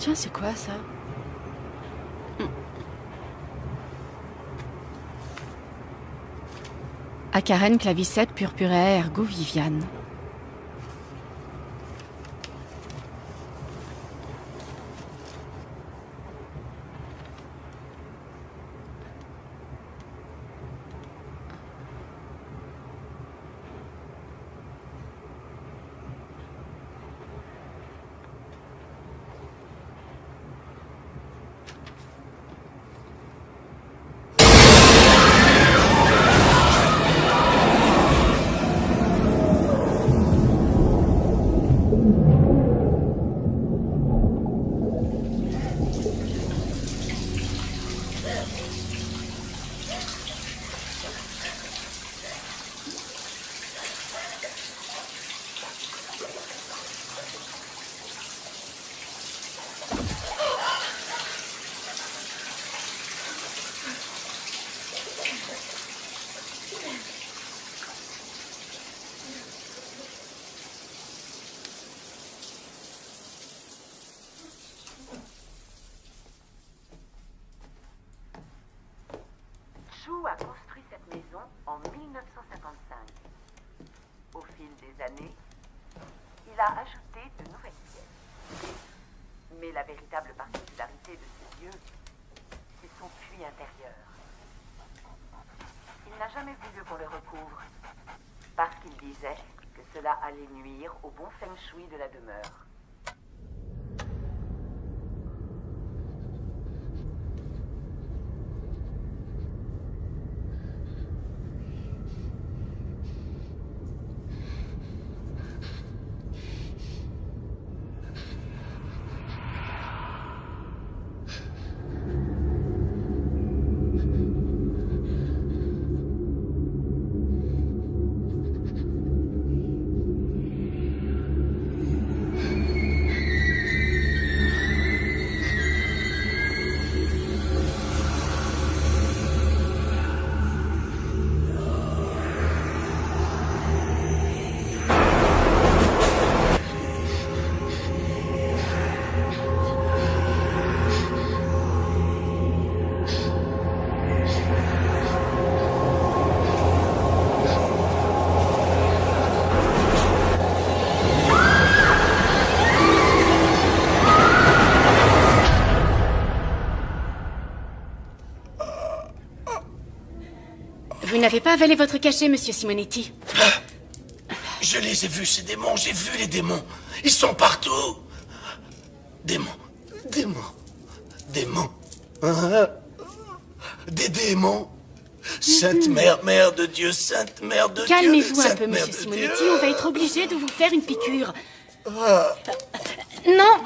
Tiens, c'est quoi ça? Acaren clavicette purpurea ergo Viviane. Chou a construit cette maison en 1955. Au fil des années, il a ajouté de nouvelles pièces. Mais la véritable particularité de ce lieu, c'est son puits intérieur. Il n'a jamais voulu qu'on le recouvre, parce qu'il disait que cela allait nuire au bon feng shui de la demeure. Vous n'avez pas avalé votre cachet, monsieur Simonetti. Je les ai vus, ces démons, j'ai vu les démons. Ils sont partout. Démons, démons, démons. Hein? Des démons. Sainte Mère, Mère de Dieu, Sainte Mère de Dieu. Calmez-vous un Sainte peu, Mère monsieur de Simonetti. Dieu. On va être obligé de vous faire une piqûre. Non.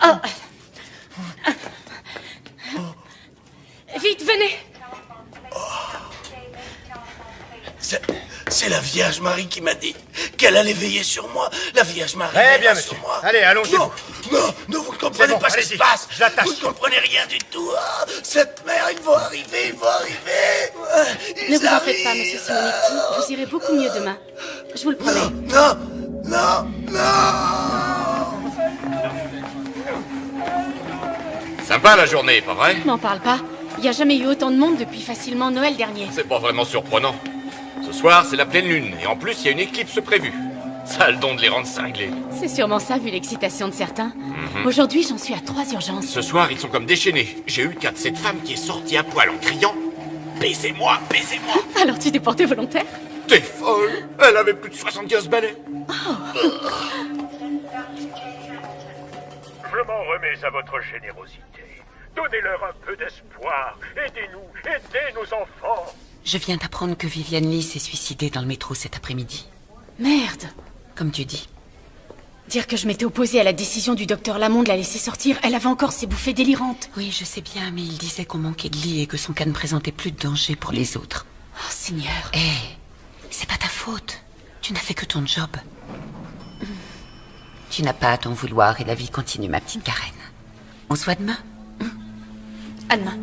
Oh. Vite, venez. C'est la Vierge Marie qui m'a dit qu'elle allait veiller sur moi. La Vierge Marie Très bien, veillera monsieur. sur moi. Allez, allongez-vous. Non, vous ne comprenez bon, pas ce qui allez-y. se passe. Je l'attache. Vous ne comprenez rien du tout. Ah, cette mère, ils vont arriver. Ils Ne vous en arrivent. faites pas, monsieur Simonetti. Vous irez beaucoup mieux demain. Je vous le promets. Non. Sympa la journée, pas vrai? N'en parle pas. Il n'y a jamais eu autant de monde depuis facilement Noël dernier. C'est pas vraiment surprenant. Ce soir, c'est la pleine lune, et en plus, il y a une éclipse prévue. Ça a le don de les rendre cinglés. C'est sûrement ça, vu l'excitation de certains. Aujourd'hui, j'en suis à 3 urgences. Ce soir, ils sont comme déchaînés. J'ai eu le cas de cette femme qui est sortie à poil en criant « Baisez-moi, baisez-moi !» Alors tu t'es porté volontaire? T'es folle! Elle avait plus de 75 balais. Je m'en remets à votre générosité. Donnez-leur un peu d'espoir. Aidez-nous, aidez nos enfants. Je viens d'apprendre que Viviane Lee s'est suicidée dans le métro cet après-midi. Merde. Comme tu dis. Dire que je m'étais opposée à la décision du docteur Lamont de la laisser sortir, elle avait encore ses bouffées délirantes. Oui, je sais bien, mais il disait qu'on manquait de lit et que son cas ne présentait plus de danger pour les autres. Oh, Seigneur. Hé, c'est pas ta faute. Tu n'as fait que ton job. Tu n'as pas à t'en vouloir et la vie continue, ma petite Karen. On se voit demain? À demain.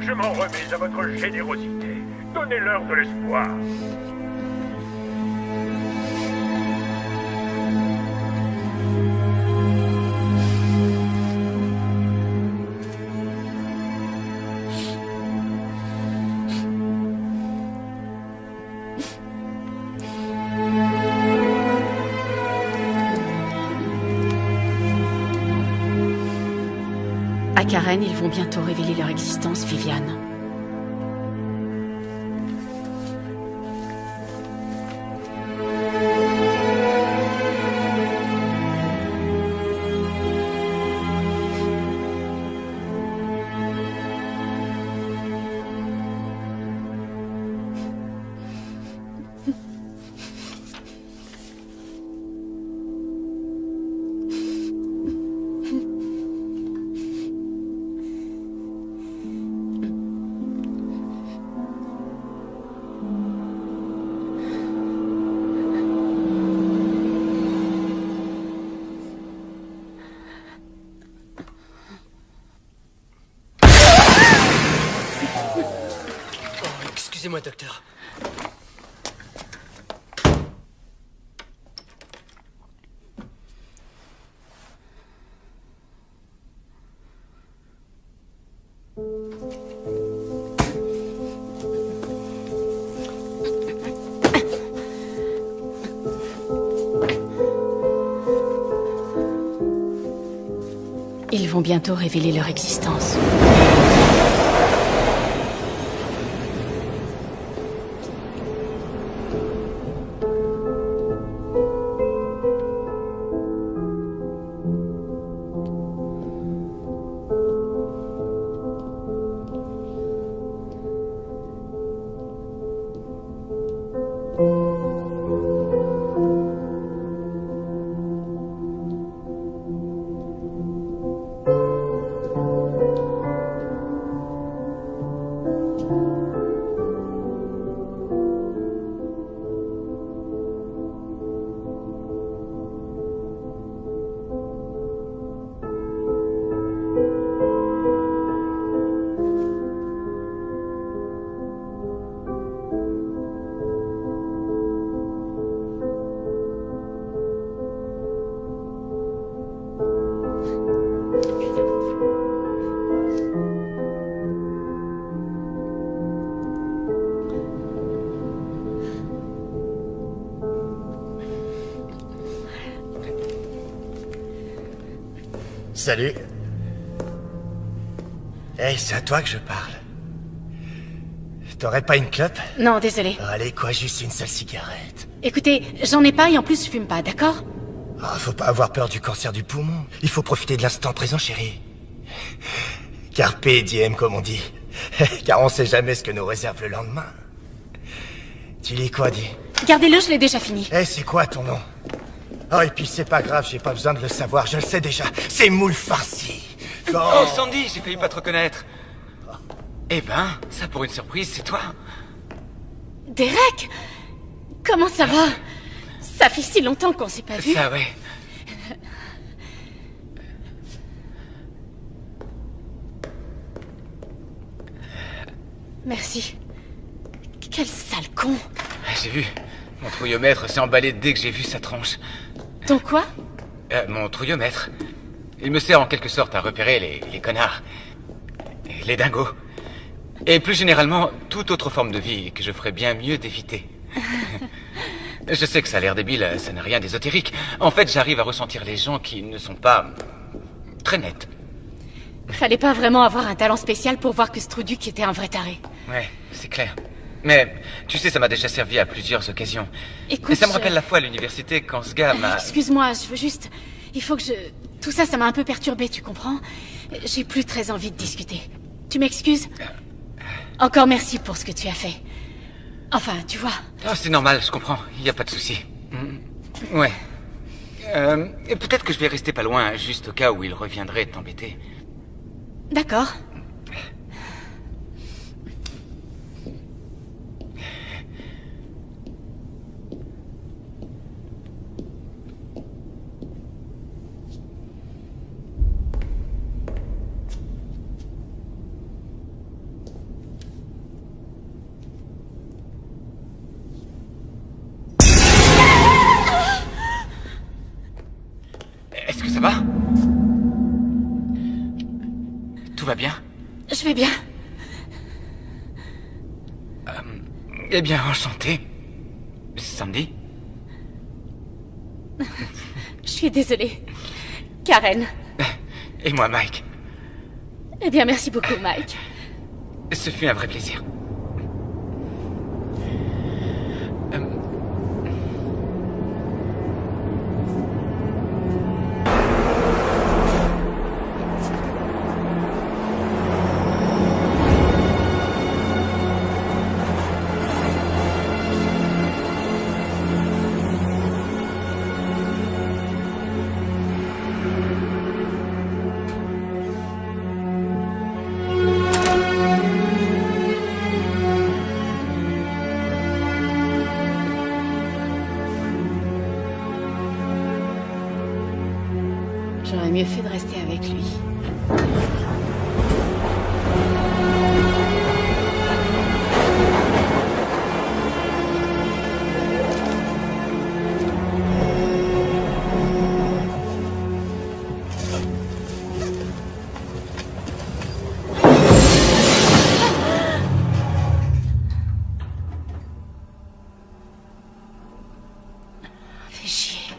Je m'en remets à votre générosité. Donnez-leur de l'espoir. À Karen, ils vont bientôt révéler leur existence, Viviane. Excusez-moi, docteur. Ils vont bientôt révéler leur existence. Salut. Hey, c'est à toi que je parle. T'aurais pas une clope? Non, désolé. Allez, quoi, juste une seule cigarette. Écoutez, j'en ai pas et en plus je fume pas, d'accord? Ah, faut pas avoir peur du cancer du poumon. Il faut profiter de l'instant présent, chérie. Carpe diem, comme on dit. Car on sait jamais ce que nous réserve le lendemain. Tu lis quoi, dis? Gardez-le, je l'ai déjà fini. Eh, c'est quoi ton nom? Oh, et puis c'est pas grave, j'ai pas besoin de le savoir, je le sais déjà. C'est Moule Farci. Oh, Sandy, j'ai failli pas te reconnaître. Eh ben, ça pour une surprise, c'est toi. Derek! Comment ça va? Ça fait si longtemps qu'on s'est pas vu. Ça, ouais. Merci. Quel sale con. J'ai vu. Mon trouillomètre s'est emballé dès que j'ai vu sa tronche. Ton quoi? Mon trouillomètre. Il me sert en quelque sorte à repérer les connards. Les dingos. Et plus généralement, toute autre forme de vie que je ferais bien mieux d'éviter. Je sais que ça a l'air débile, ça n'a rien d'ésotérique. En fait, j'arrive à ressentir les gens qui ne sont pas très nets. Fallait pas vraiment avoir un talent spécial pour voir que Struduc était un vrai taré. Ouais, c'est clair. Mais, tu sais, ça m'a déjà servi à plusieurs occasions. Écoute, et ça me rappelle la fois à l'université quand ce gars m'a... Excuse-moi, je veux juste... Il faut que je... Tout ça, ça m'a un peu perturbé, tu comprends? J'ai plus très envie de discuter. Tu m'excuses? Encore merci pour ce que tu as fait. Enfin, tu vois... Oh, c'est normal, je comprends. Il n'y a pas de souci. Ouais. Et peut-être que je vais rester pas loin, juste au cas où il reviendrait t'embêter. D'accord. va bien? Je vais bien. Eh bien, enchanté. Sandy? Je suis désolée. Karen. Et moi, Mike. Eh bien, merci beaucoup, Mike. Ce fut un vrai plaisir. J'aurais mieux fait de rester avec lui. Fais chier.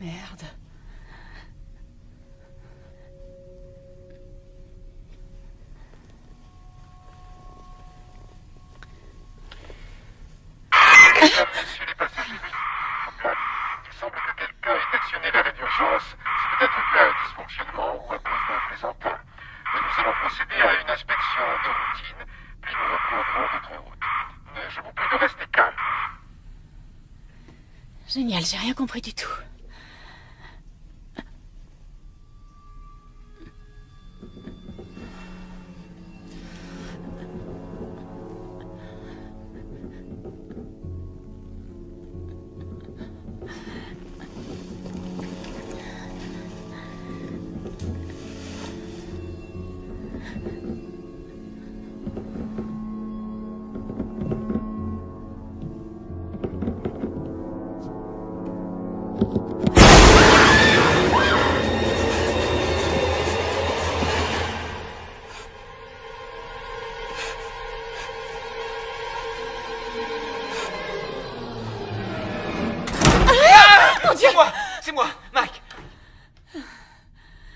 Merde. Il semble que quelqu'un ait actionné l'arrêt d'urgence. C'est peut-être dû à un dysfonctionnement ou à cause d'un plaisantin. Mais nous allons procéder à une inspection de routine, puis nous reprendrons notre route. Je vous prie de rester calme. Génial, j'ai rien compris du tout. C'est moi, Mike.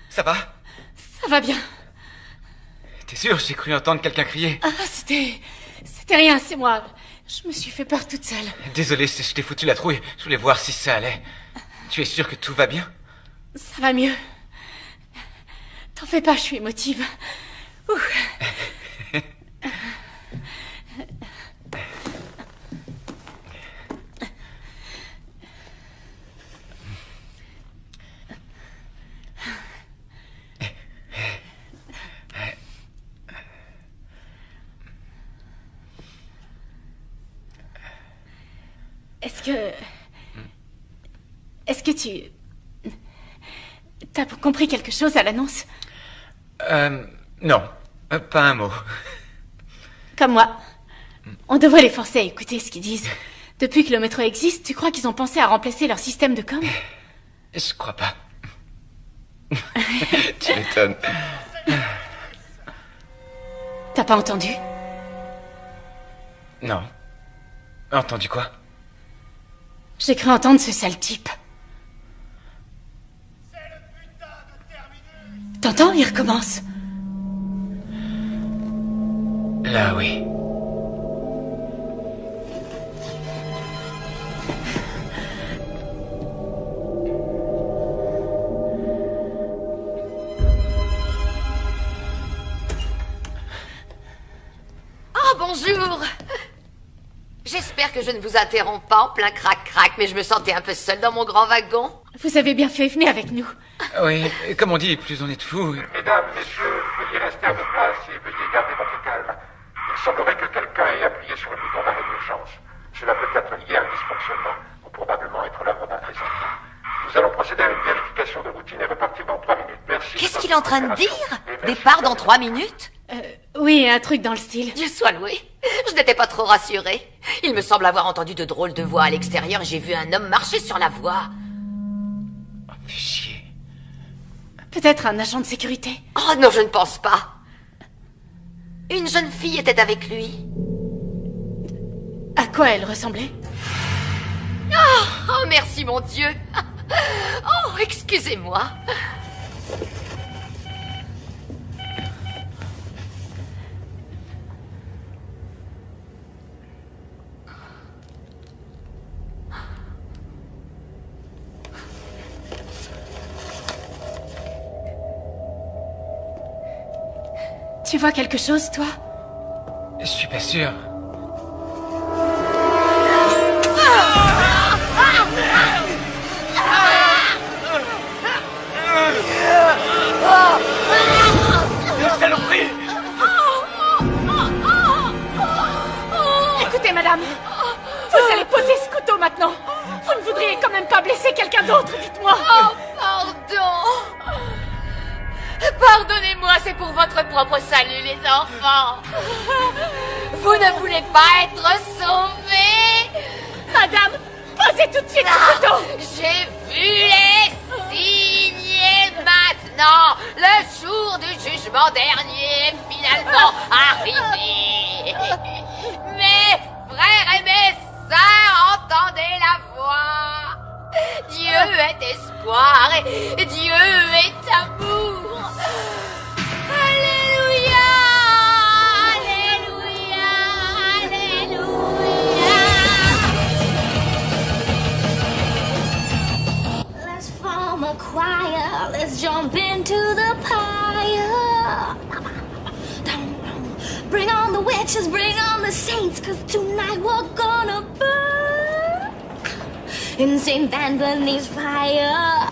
Ça va? Ça va bien. T'es sûr? J'ai cru entendre quelqu'un crier. Ah, c'était rien, c'est moi. Je me suis fait peur toute seule. Désolé, je t'ai foutu la trouille. Je voulais voir si ça allait. Tu es sûr que tout va bien? Ça va mieux. T'en fais pas, je suis émotive. Ouh. Est-ce que tu... T'as compris quelque chose à l'annonce? Non. Pas un mot. Comme moi. On devrait les forcer à écouter ce qu'ils disent. Depuis que le métro existe, tu crois qu'ils ont pensé à remplacer leur système de com? Je crois pas. Tu m'étonnes. T'as pas entendu? Non. Entendu quoi? J'ai cru entendre ce sale type. T'entends? Il recommence. Là, oui. Oh, bonjour! J'espère que je ne vous interromps pas en plein crac-crac, mais je me sentais un peu seule dans mon grand wagon. Vous avez bien fait, venez avec nous. Oui, comme on dit, plus on est de fous. Mesdames, messieurs, veuillez rester à vos places et veuillez garder votre calme. Il semblerait que quelqu'un ait appuyé sur le bouton d'arrêt d'urgence. Cela peut être lié à un dysfonctionnement, ou probablement être l'œuvre d'un plaisantin. Nous allons procéder à une vérification de routine et repartir dans 3 minutes. Merci. Qu'est-ce qu'il est en train de dire? Départ dans 3 minutes? Oui, un truc dans le style. Dieu soit loué. Je n'étais pas trop rassurée. Il me semble avoir entendu de drôles de voix à l'extérieur et j'ai vu un homme marcher sur la voie. Oh, fais chier. Peut-être un agent de sécurité. Oh non, je ne pense pas. Une jeune fille était avec lui. À quoi elle ressemblait? Oh, merci mon Dieu. Oh, excusez-moi. Tu vois quelque chose, toi? Je suis pas sûr. Saloperie! Écoutez, madame, vous allez poser ce couteau maintenant. Vous ne voudriez quand même pas blesser quelqu'un d'autre, dites-moi. Oh, pardon. Pardonnez-moi, c'est pour votre propre salut, les enfants. Vous ne voulez pas être sauvés? Madame, posez tout de suite ce couteau. J'ai vu les signes et maintenant, le jour du jugement dernier est finalement arrivé. Mes frères et mes sœurs, entendez la voix. Dieu est espoir et Dieu est amour. Alléluia, Alléluia, Alléluia. Let's form a choir, let's jump into the pyre. Bring on the witches, bring on the saints, 'cause tonight we're gonna burn in St. Anthony's fire.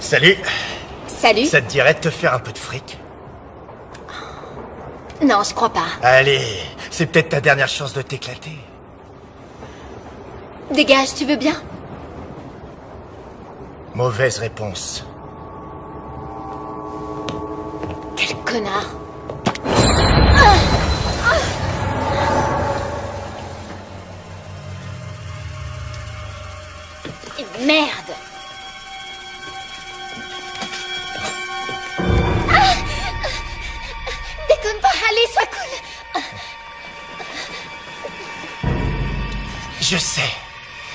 Salut. Salut. Ça te dirait de te faire un peu de fric? Non, je crois pas. Allez, c'est peut-être ta dernière chance de t'éclater. Dégage, tu veux bien? Mauvaise réponse. Quel connard. Merde. Déconne pas, allez, sois cool.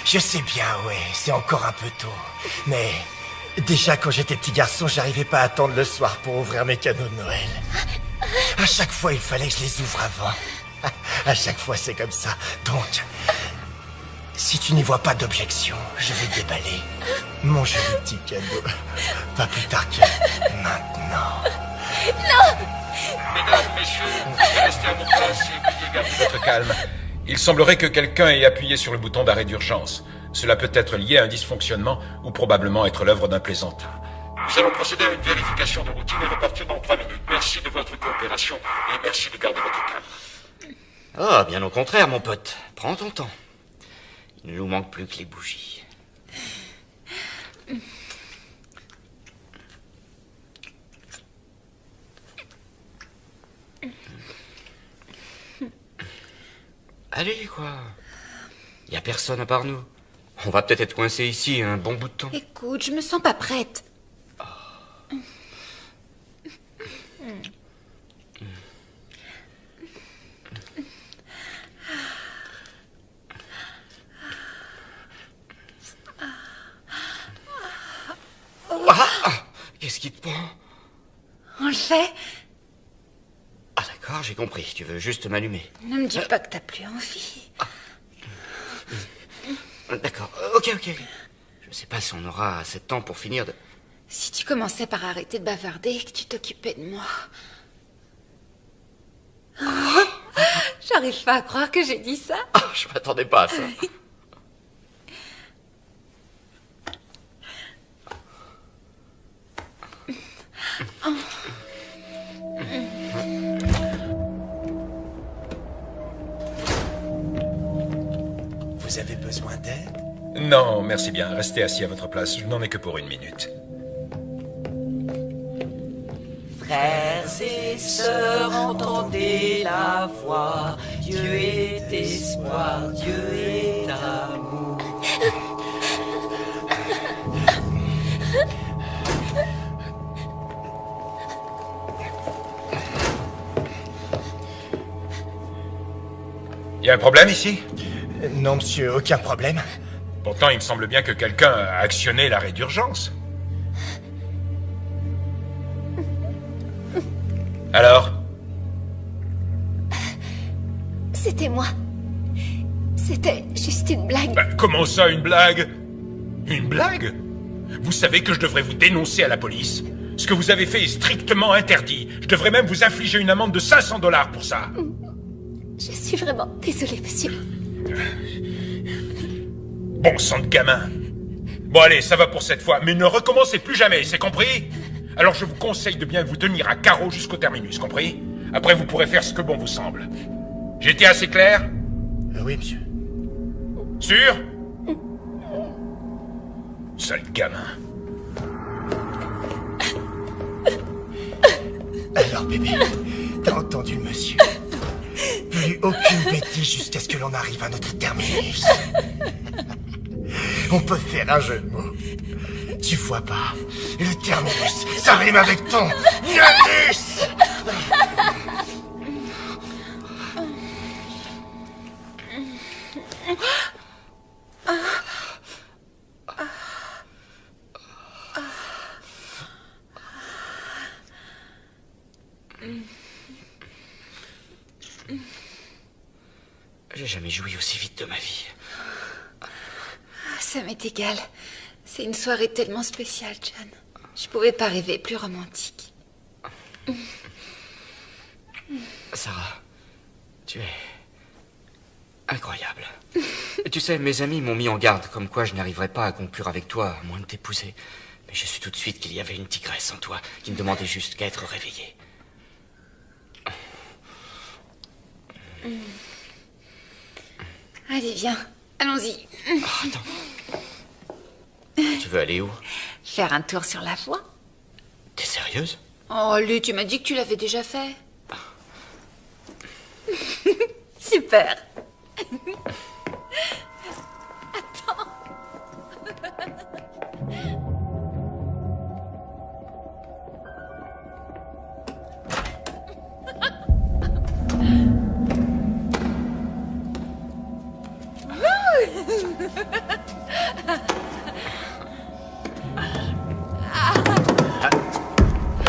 Je sais bien, ouais, c'est encore un peu tôt. Mais déjà quand j'étais petit garçon, j'arrivais pas à attendre le soir pour ouvrir mes cadeaux de Noël. À chaque fois, il fallait que je les ouvre avant. À chaque fois, c'est comme ça. Donc, si tu n'y vois pas d'objection, je vais déballer mon joli petit cadeau. Pas plus tard que maintenant. Mesdames, messieurs, restez à vos places et veuillez garder votre calme. Il semblerait que quelqu'un ait appuyé sur le bouton d'arrêt d'urgence. Cela peut être lié à un dysfonctionnement ou probablement être l'œuvre d'un plaisantin. Nous allons procéder à une vérification de routine et repartir dans 3 minutes. Merci de votre coopération et merci de garder votre calme. Ah, bien au contraire, mon pote. Prends ton temps. Il ne nous manque plus que les bougies. Allez, quoi. Il n'y a personne à part nous. On va peut-être être coincés ici un bon bout de temps. Écoute, je me sens pas prête. Qu'est-ce qui te prend? On le fait? Ah d'accord, j'ai compris. Tu veux juste m'allumer. Ne me dis pas que t'as plus envie. D'accord, ok. Je ne sais pas si on aura assez de temps pour finir de... Si tu commençais par arrêter de bavarder et que tu t'occupais de moi. J'arrive pas à croire que j'ai dit ça. Ah, je m'attendais pas à ça. Vous avez besoin d'aide? Non, merci bien. Restez assis à votre place. Je n'en ai que pour 1 minute. Frères et sœurs, entendez la voix. Dieu est espoir, Dieu est amour. Y a un problème ici? Non, monsieur, aucun problème. Pourtant, il me semble bien que quelqu'un a actionné l'arrêt d'urgence. Alors? C'était moi. C'était juste une blague. Bah, comment ça, une blague? Une blague? Vous savez que je devrais vous dénoncer à la police. Ce que vous avez fait est strictement interdit. Je devrais même vous infliger une amende de 500 $ pour ça. Je suis vraiment désolée, monsieur. Bon sang de gamin. Bon allez, ça va pour cette fois, mais ne recommencez plus jamais, c'est compris? Alors je vous conseille de bien vous tenir à carreau jusqu'au terminus, compris? Après vous pourrez faire ce que bon vous semble. J'ai été assez clair? Oui, monsieur. Sûr? Sale gamin. Alors bébé, t'as entendu le monsieur? Plus aucune bêtise jusqu'à ce que l'on arrive à notre terminus. On peut faire un jeu de mots. Tu vois pas, le terminus, ça rime avec ton anus. J'ai jamais joui aussi vite de ma vie. Ça m'est égal. C'est une soirée tellement spéciale, John. Je pouvais pas rêver plus romantique. Sarah, tu es incroyable. Tu sais, mes amis m'ont mis en garde, comme quoi je n'arriverais pas à conclure avec toi, à moins de t'épouser. Mais je su tout de suite qu'il y avait une tigresse en toi, qui ne demandait juste qu'à être réveillée. Allez, viens. Allons-y. Oh, attends. Tu veux aller où? Faire un tour sur la voie. T'es sérieuse? Oh, Lu, tu m'as dit que tu l'avais déjà fait. Super. Attends.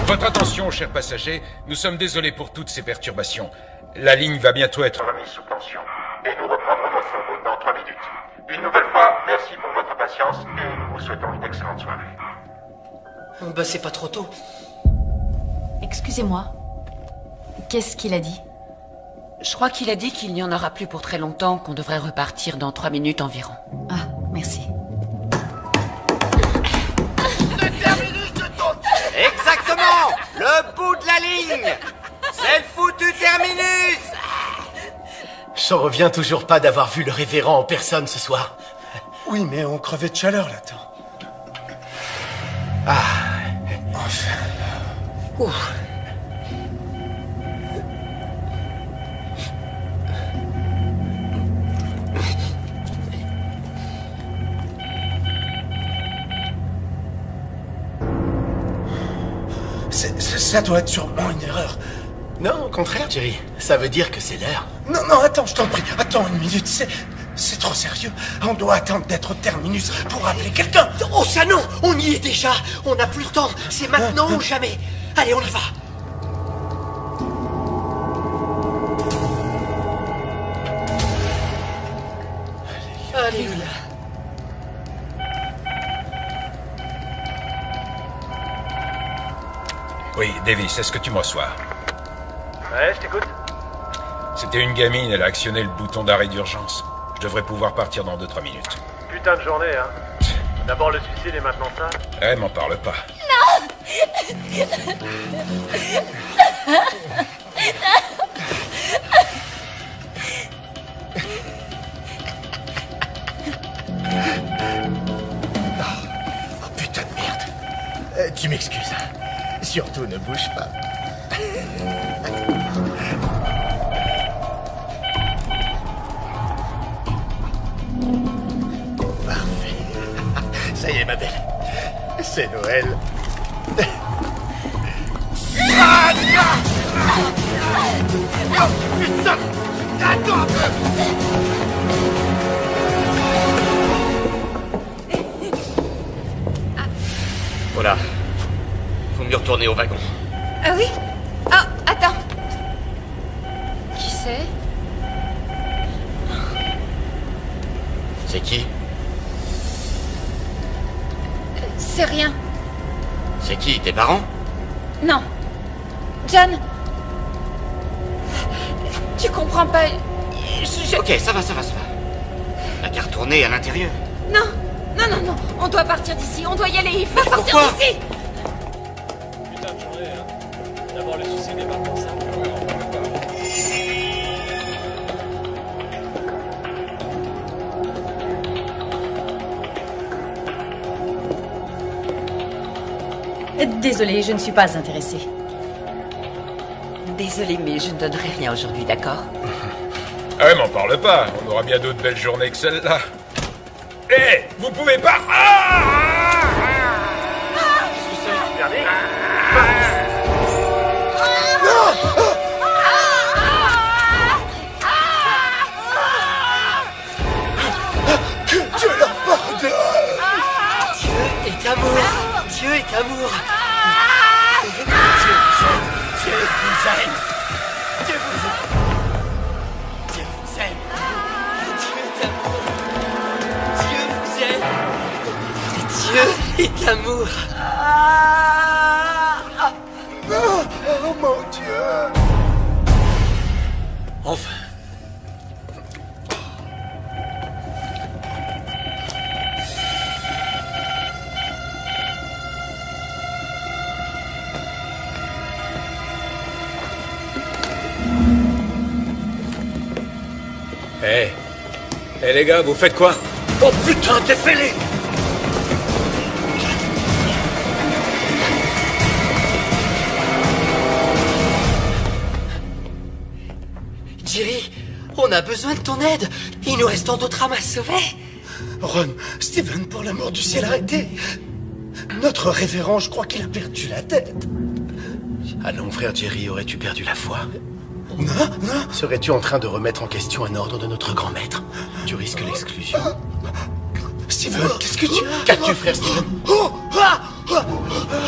Votre attention, chers passagers, nous sommes désolés pour toutes ces perturbations. La ligne va bientôt être remise sous tension. Et nous reprendrons notre route dans 3 minutes. Une nouvelle fois, merci pour votre patience et nous vous souhaitons une excellente soirée. Bah c'est pas trop tôt. Excusez-moi. Qu'est-ce qu'il a dit? Je crois qu'il a dit qu'il n'y en aura plus pour très longtemps, qu'on devrait repartir dans 3 minutes environ. Ah, merci. Le terminus de ton... Exactement! Le bout de la ligne! C'est le foutu terminus! J'en reviens toujours pas d'avoir vu le révérend en personne ce soir. Oui, mais on crevait de chaleur là-dedans. Ah, enfin. Ouf. Ça doit être sûrement une erreur. Non, au contraire, Jerry. Ça veut dire que c'est l'heure. Non, non, attends, je t'en prie. Attends 1 minute, c'est trop sérieux. On doit attendre d'être au terminus pour appeler quelqu'un. Oh ça non, on y est déjà. On n'a plus le temps. C'est maintenant ou jamais. Allez, on y va. Alléluia. Oui, Davis, est-ce que tu me reçois? Ouais, je t'écoute. C'était une gamine, elle a actionné le bouton d'arrêt d'urgence. Je devrais pouvoir partir dans 2-3 minutes. Putain de journée, hein. D'abord le suicide et maintenant ça. Eh, m'en parle pas. Tu m'excuses. Surtout, ne bouge pas. Parfait. Ça y est, ma belle. C'est Noël. Ah, oh, putain! Attends un peu! Voilà. Faut mieux retourner au wagon. Ah oui? Ah, attends. Qui c'est? C'est qui? C'est rien. C'est qui? Tes parents? Non. John. Tu comprends pas. Ok, ça va. T'as qu'à retourner à l'intérieur. Non. On doit partir d'ici. On doit y aller. Il faut sortir pourquoi d'ici. Putain de journée, hein. D'abord le suicide et maintenant ça. Désolée, je ne suis pas intéressée. Désolée, mais je ne donnerai rien aujourd'hui, d'accord? Ah ouais, m'en parle pas. On aura bien d'autres belles journées que celle-là. Hé, vous pouvez pas... Que Dieu leur pardonne! Dieu est amour. Dieu est amour. Dieu vous aime. Dieu vous aime. Dieu vous aime. Dieu est amour. Dieu vous aime. Dieu est amour. Oh mon Dieu! Enfin. Hé les gars, vous faites quoi? Oh putain, t'es fêlé! Jerry, on a besoin de ton aide. Il nous reste tant d'autres âmes à sauver. Ron, Steven, pour l'amour du ciel, arrêtez! Notre révérend, je crois qu'il a perdu la tête. Allons, frère Jerry, aurais-tu perdu la foi? Non. Serais-tu en train de remettre en question un ordre de notre grand maître? Tu risques l'exclusion. Steven, qu'est-ce que tu as? Qu'as-tu, frère Steven?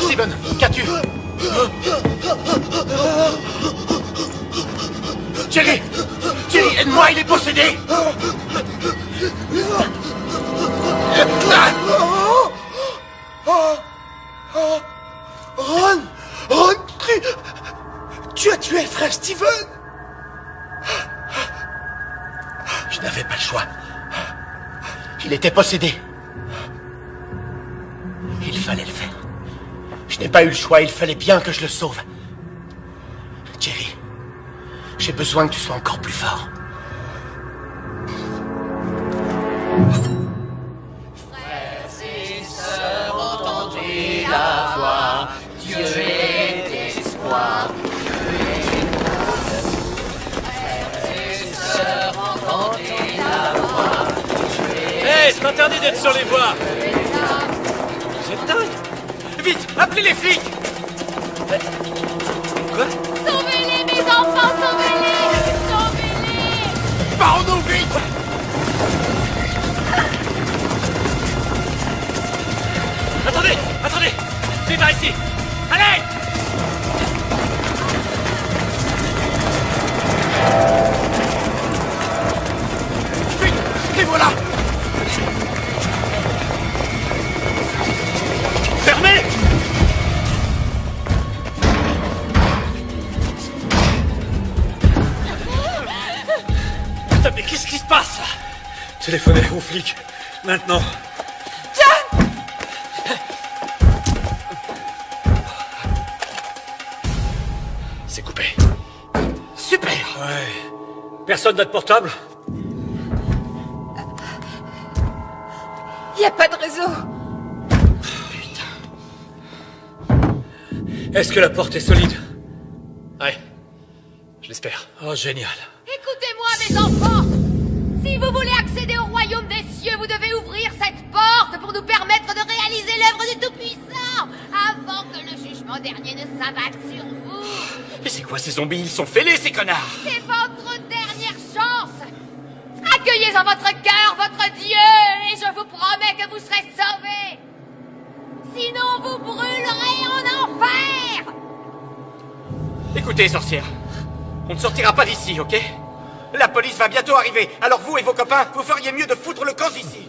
Steven, qu'as-tu? Jerry, aide-moi, il est possédé! Ron, tu as tué frère Steven! Je n'avais pas le choix. Il était possédé. Il fallait le faire. Je n'ai pas eu le choix, il fallait bien que je le sauve. Jerry, j'ai besoin que tu sois encore plus fort. Frères et sœurs, entendez la voix. Dieu est d'espoir. Hé, c'est interdit d'être sur les voies. Vous êtes dingue. Vite, appelez les flics. Quoi? Sauvez-les, mes enfants, sauvez-les! Sauvez-les! Parons-nous vite! Attendez! Vite par ici! Allez! Vite! Les voilà! Fermez! Putain, mais qu'est-ce qui se passe là? Téléphonez aux flics, maintenant. John! C'est coupé. Super! Ouais. Personne n'a de portable? Y a pas de réseau. Est-ce que la porte est solide? Ouais. Je l'espère. Oh, génial. Écoutez-moi, mes enfants. Si vous voulez accéder au royaume des cieux, vous devez ouvrir cette porte pour nous permettre de réaliser l'œuvre du Tout-Puissant avant que le jugement dernier ne s'abatte sur vous. Mais c'est quoi ces zombies? Ils sont fêlés, ces connards! C'est votre dernière chance. Accueillez en votre cœur votre Dieu et je vous promets que vous serez sauvés. Sinon, vous brûlerez en enfer. Écoutez, sorcière, on ne sortira pas d'ici, ok? La police va bientôt arriver, alors vous et vos copains, vous feriez mieux de foutre le camp d'ici.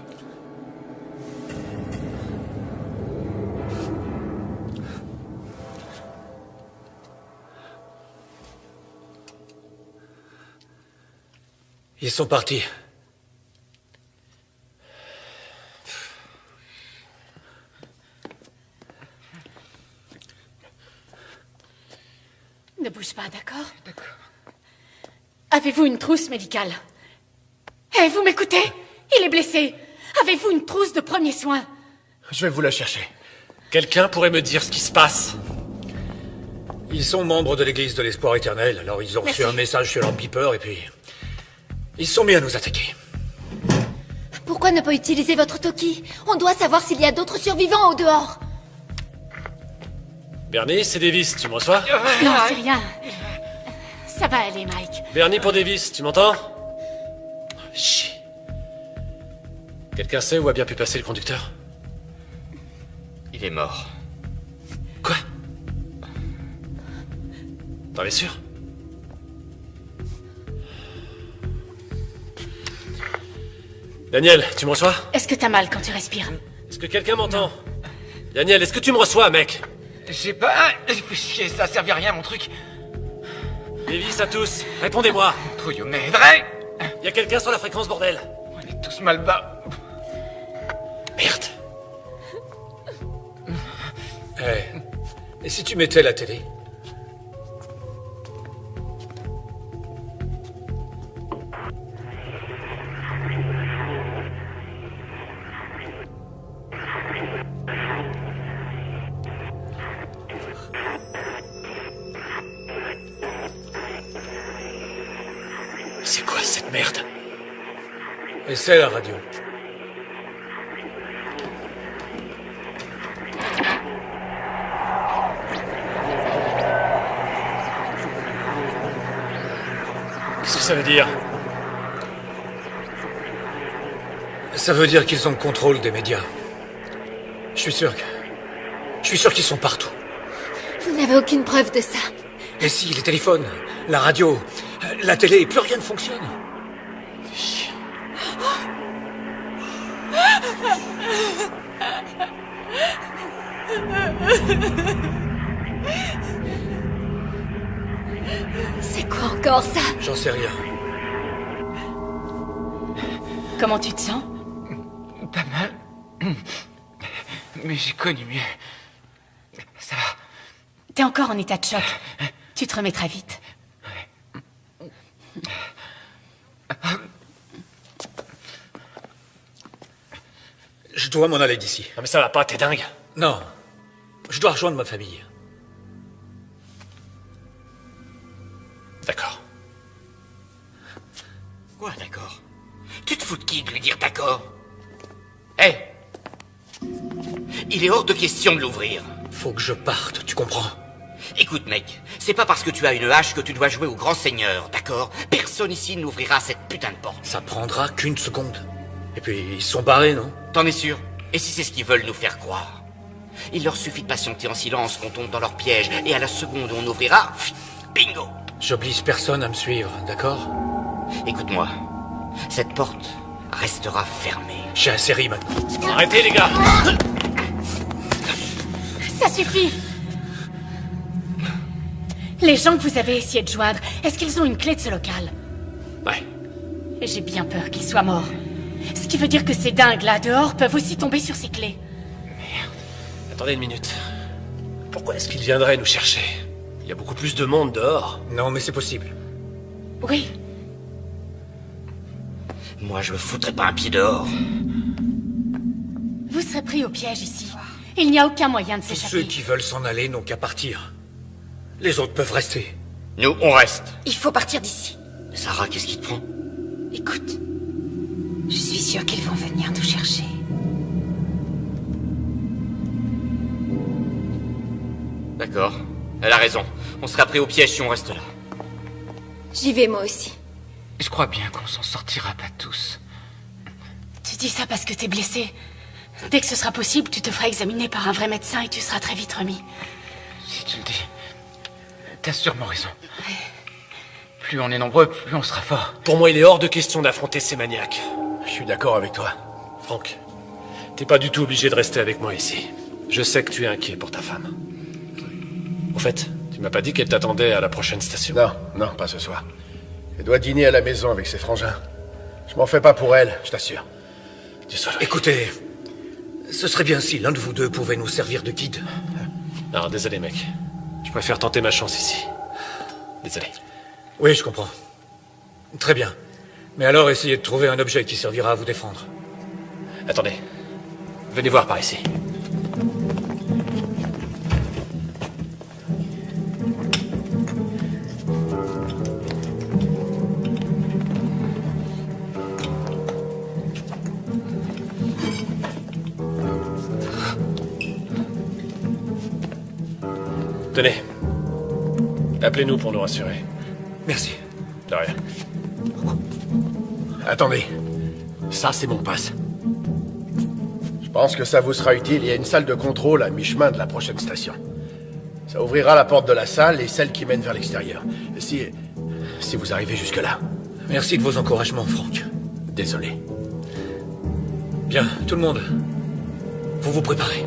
Ils sont partis. Ne bouge pas, d'accord? D'accord. Avez-vous une trousse médicale? Eh, vous m'écoutez? Il est blessé. Avez-vous une trousse de premiers soins? Je vais vous la chercher. Quelqu'un pourrait me dire ce qui se passe? Ils sont membres de l'église de l'espoir éternel, alors ils ont reçu un message sur leur beeper et puis... ils se sont mis à nous attaquer. Pourquoi ne pas utiliser votre Toki? On doit savoir s'il y a d'autres survivants au dehors. Bernie, c'est Davis, tu me reçois? Non, c'est rien. Ça va aller, Mike. Bernie pour Davis, tu m'entends? Chier. Quelqu'un sait où a bien pu passer le conducteur? Il est mort. Quoi? T'en es sûr? Daniel, tu me reçois? Est-ce que t'as mal quand tu respires? Est-ce que quelqu'un m'entend? Daniel, est-ce que tu me reçois, mec? J'ai pas... Chier, ça servait à rien, mon truc. Davis à tous, répondez-moi. Trouillou m'aiderait. Y a quelqu'un sur la fréquence, bordel? On est tous mal bas. Merde. Et si tu mettais la télé? C'est quoi cette merde? Et c'est la radio. Qu'est-ce que ça veut dire? Ça veut dire qu'ils ont le contrôle des médias. Je suis sûr qu'ils sont partout. Vous n'avez aucune preuve de ça. Mais si, les téléphones, la radio, la télé, plus rien ne fonctionne. C'est quoi encore ça? J'en sais rien. Comment tu te sens? Pas mal. Mais j'ai connu mieux. Ça va. T'es encore en état de choc. Tu te remettras vite. Je dois m'en aller d'ici. Non mais ça va pas, t'es dingue? Non. Je dois rejoindre ma famille. D'accord. Quoi, d'accord? Tu te fous de qui de lui dire d'accord? Hé! Il est hors de question de l'ouvrir. Faut que je parte, tu comprends? Écoute, mec, c'est pas parce que tu as une hache que tu dois jouer au grand seigneur, d'accord? Personne ici n'ouvrira cette putain de porte. Ça prendra qu'une seconde. Et puis, ils sont barrés, non? T'en es sûr? Et si c'est ce qu'ils veulent nous faire croire? Il leur suffit de patienter en silence qu'on tombe dans leur piège, et à la seconde où on ouvrira, bingo! J'oblige personne à me suivre, d'accord? Écoute-moi, cette porte restera fermée. J'ai assez ri maintenant. Arrêtez, les gars! Ça suffit! Les gens que vous avez essayé de joindre, est-ce qu'ils ont une clé de ce local? Ouais. J'ai bien peur qu'ils soient morts. Ce qui veut dire que ces dingues là dehors peuvent aussi tomber sur ces clés. Merde. Attendez une minute. Pourquoi est-ce qu'ils viendraient nous chercher? Il y a beaucoup plus de monde dehors. Non, mais c'est possible. Oui. Moi, je me foutrais pas un pied dehors. Vous serez pris au piège ici. Il n'y a aucun moyen de Tous s'échapper. ceux qui veulent s'en aller n'ont qu'à partir. Les autres peuvent rester. Nous, on reste. Il faut partir d'ici. Sarah, qu'est-ce qui te prend? Écoute, je suis sûre qu'ils vont venir nous chercher. D'accord. Elle a raison. On sera pris au piège si on reste là. J'y vais moi aussi. Je crois bien qu'on s'en sortira pas tous. Tu dis ça parce que t'es blessé. Dès que ce sera possible, tu te feras examiner par un vrai médecin et tu seras très vite remis. Si tu le dis, t'as sûrement raison. Plus on est nombreux, plus on sera fort. Pour moi, il est hors de question d'affronter ces maniaques. Je suis d'accord avec toi. Franck, t'es pas du tout obligé de rester avec moi ici. Je sais que tu es inquiet pour ta femme. Au fait, tu m'as pas dit qu'elle t'attendait à la prochaine station? Non, pas ce soir. Elle doit dîner à la maison avec ses frangins. Je m'en fais pas pour elle, je t'assure. Désolé. Écoutez, ce serait bien si l'un de vous deux pouvait nous servir de guide. Non, désolé mec. Je préfère tenter ma chance ici. Désolé. Oui, je comprends. Très bien. Mais alors essayez de trouver un objet qui servira à vous défendre. Attendez. Venez voir par ici. Tenez. Appelez-nous pour nous rassurer. Merci. De rien. Attendez. Ça, c'est mon passe. Je pense que ça vous sera utile. Il y a une salle de contrôle à mi-chemin de la prochaine station. Ça ouvrira la porte de la salle et celle qui mène vers l'extérieur. Si vous arrivez jusque-là. Merci de vos encouragements, Franck. Désolé. Bien, tout le monde. Vous vous préparez.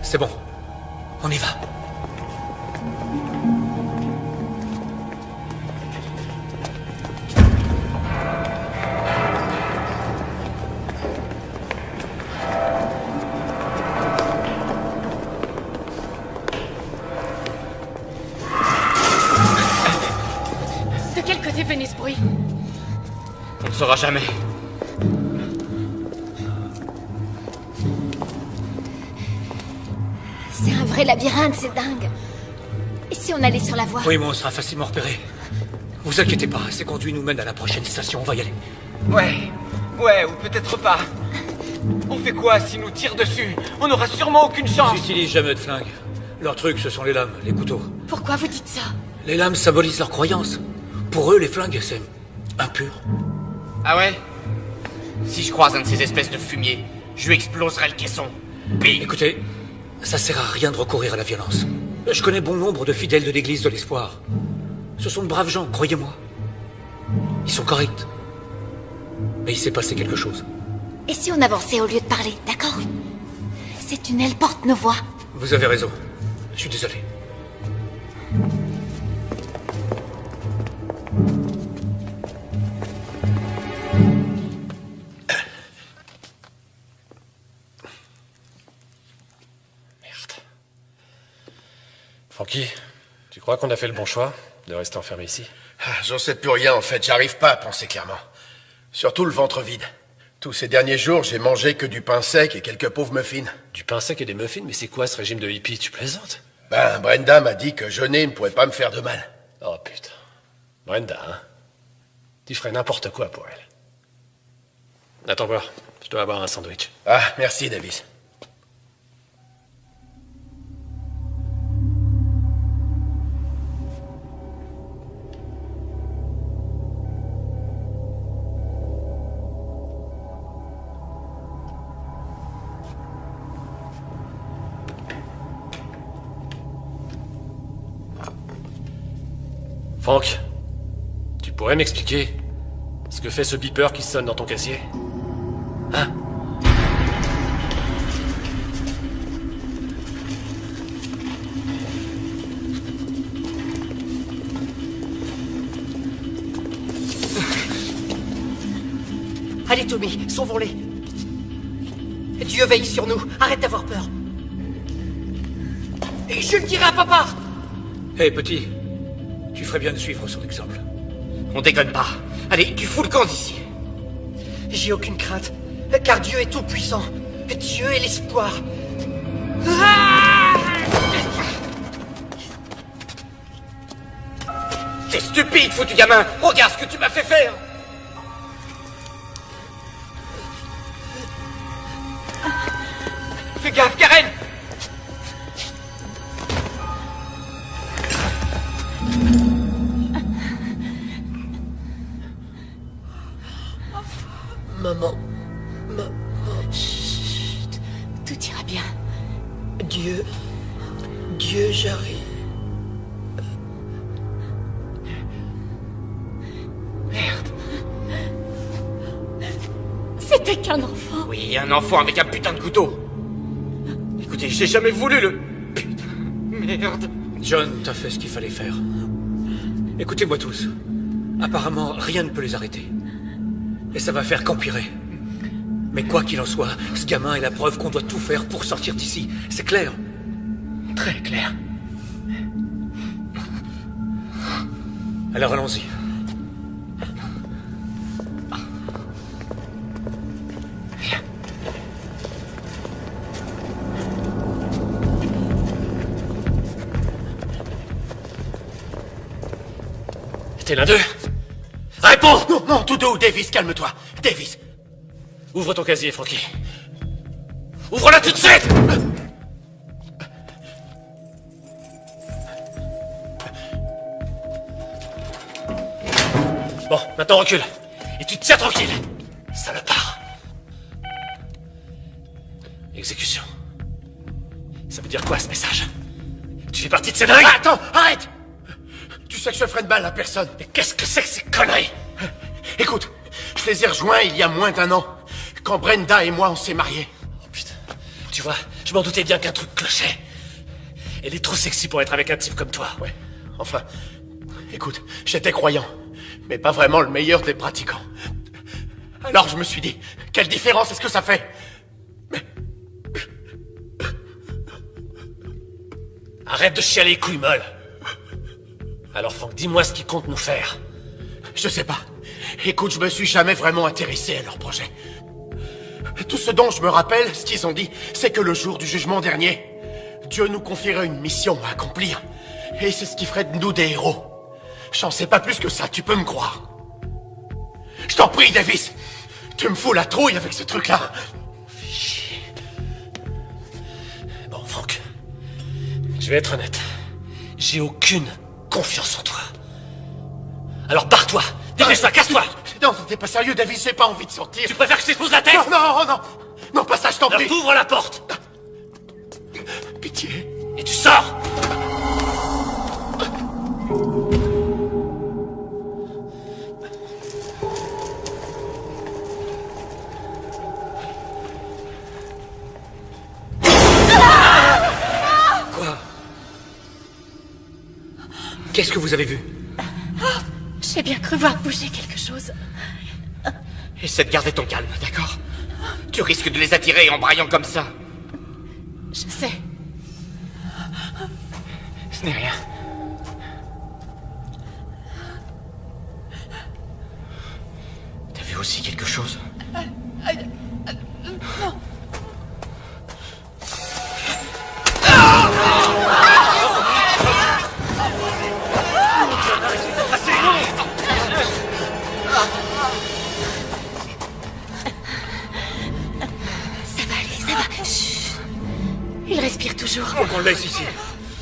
C'est bon. On y va. De quel côté venait ce bruit? On ne saura jamais. C'est un vrai labyrinthe, c'est dingue. Et si on allait sur la voie? Oui, mais on sera facilement repéré. Vous inquiétez pas, ces conduits nous mènent à la prochaine station, on va y aller. Ouais, ou peut-être pas. On fait quoi s'ils nous tirent dessus? On n'aura sûrement aucune chance. Ils n'utilisent jamais de flingue. Leur truc, ce sont les lames, les couteaux. Pourquoi vous dites ça? Les lames symbolisent leurs croyances. Pour eux, les flingues, c'est impur. Ah ouais? Si je croise un de ces espèces de fumier, je lui exploserai le caisson. Bing! Écoutez, ça sert à rien de recourir à la violence. Je connais bon nombre de fidèles de l'église de l'espoir. Ce sont de braves gens, croyez-moi. Ils sont corrects. Mais il s'est passé quelque chose. Et si on avançait au lieu de parler, d'accord? Ces tunnels portent nos voix. Vous avez raison. Je suis désolé. Francky, tu crois qu'on a fait le bon choix de rester enfermé ici? J'en sais plus rien en fait, j'arrive pas à penser clairement. Surtout le ventre vide. Tous ces derniers jours, j'ai mangé que du pain sec et quelques pauvres muffins. Du pain sec et des muffins? Mais c'est quoi ce régime de hippie? Tu plaisantes? Ben, Brenda m'a dit que jeûner ne pourrait pas me faire de mal. Oh putain. Brenda, hein? Tu ferais n'importe quoi pour elle. Attends voir, je dois avoir un sandwich. Ah, merci Davis. Franck, tu pourrais m'expliquer ce que fait ce beeper qui sonne dans ton casier? Hein? Allez, Tommy, sauvons-les. Dieu veille sur nous. Arrête d'avoir peur. Et je le dirai à papa. Hé, petit. Tu ferais bien de suivre son exemple. On déconne pas. Allez, tu fous le camp d'ici. J'ai aucune crainte, car Dieu est tout-puissant. Dieu est l'espoir. T'es stupide, foutu gamin. Regarde ce que tu m'as fait faire. Fais gaffe, Karen. Maman. Chut. Tout ira bien. Dieu, j'arrive. Merde. C'était qu'un enfant. Oui, un enfant avec un putain de couteau. Écoutez, j'ai jamais voulu le... Putain, merde. John, t'as fait ce qu'il fallait faire. Écoutez-moi tous. Apparemment, rien ne peut les arrêter. Et ça va faire qu'empirer. Mais quoi qu'il en soit, ce gamin est la preuve qu'on doit tout faire pour sortir d'ici. C'est clair? Très clair. Alors allons-y. Viens. T'es l'un d'eux? Réponds! Non, non, tout doux, Davis, calme-toi. Davis. Ouvre ton casier, Frankie. Ouvre-la tout de suite! Bon, maintenant recule. Et tu te tiens tranquille. Salopard. Exécution. Ça veut dire quoi, ce message? Tu fais partie de ces dingues? Attends, arrête! Tu sais que je ferai de mal à personne. Mais qu'est-ce que c'est que ces conneries? Écoute, je les ai rejoints il y a moins d'1 an, quand Brenda et moi on s'est mariés. Oh putain. Tu vois, je m'en doutais bien qu'un truc clochait. Elle est trop sexy pour être avec un type comme toi. Ouais, enfin, écoute, j'étais croyant, mais pas vraiment le meilleur des pratiquants. Alors je me suis dit, quelle différence est-ce que ça fait? Arrête de chialer les couilles molles. Alors Franck, dis-moi ce qu'ils comptent nous faire. Je sais pas. Écoute, je me suis jamais vraiment intéressé à leur projet. Tout ce dont je me rappelle, ce qu'ils ont dit, c'est que le jour du jugement dernier, Dieu nous confierait une mission à accomplir. Et c'est ce qui ferait de nous des héros. J'en sais pas plus que ça, tu peux me croire. Je t'en prie, Davis. Tu me fous la trouille avec ce truc-là. Bon, Franck. Je vais être honnête. J'ai aucune confiance en toi. Alors barre-toi. Dépêche-toi, casse-toi. Non, t'es pas sérieux, Davis, j'ai pas envie de sortir. Tu préfères que je t'expose la tête? Non, non, non. Non, pas ça, je t'en prie. Alors t'ouvres la porte. Pitié. Et tu sors. Quoi? Qu'est-ce que vous avez vu? J'ai bien cru voir bouger quelque chose. Essaie de garder ton calme, d'accord? Tu risques de les attirer en braillant comme ça. Je sais. Ce n'est rien. T'as vu aussi quelque chose? Non. Ça va aller, ça va. Chut. Il respire toujours. Faut qu'on le laisse ici.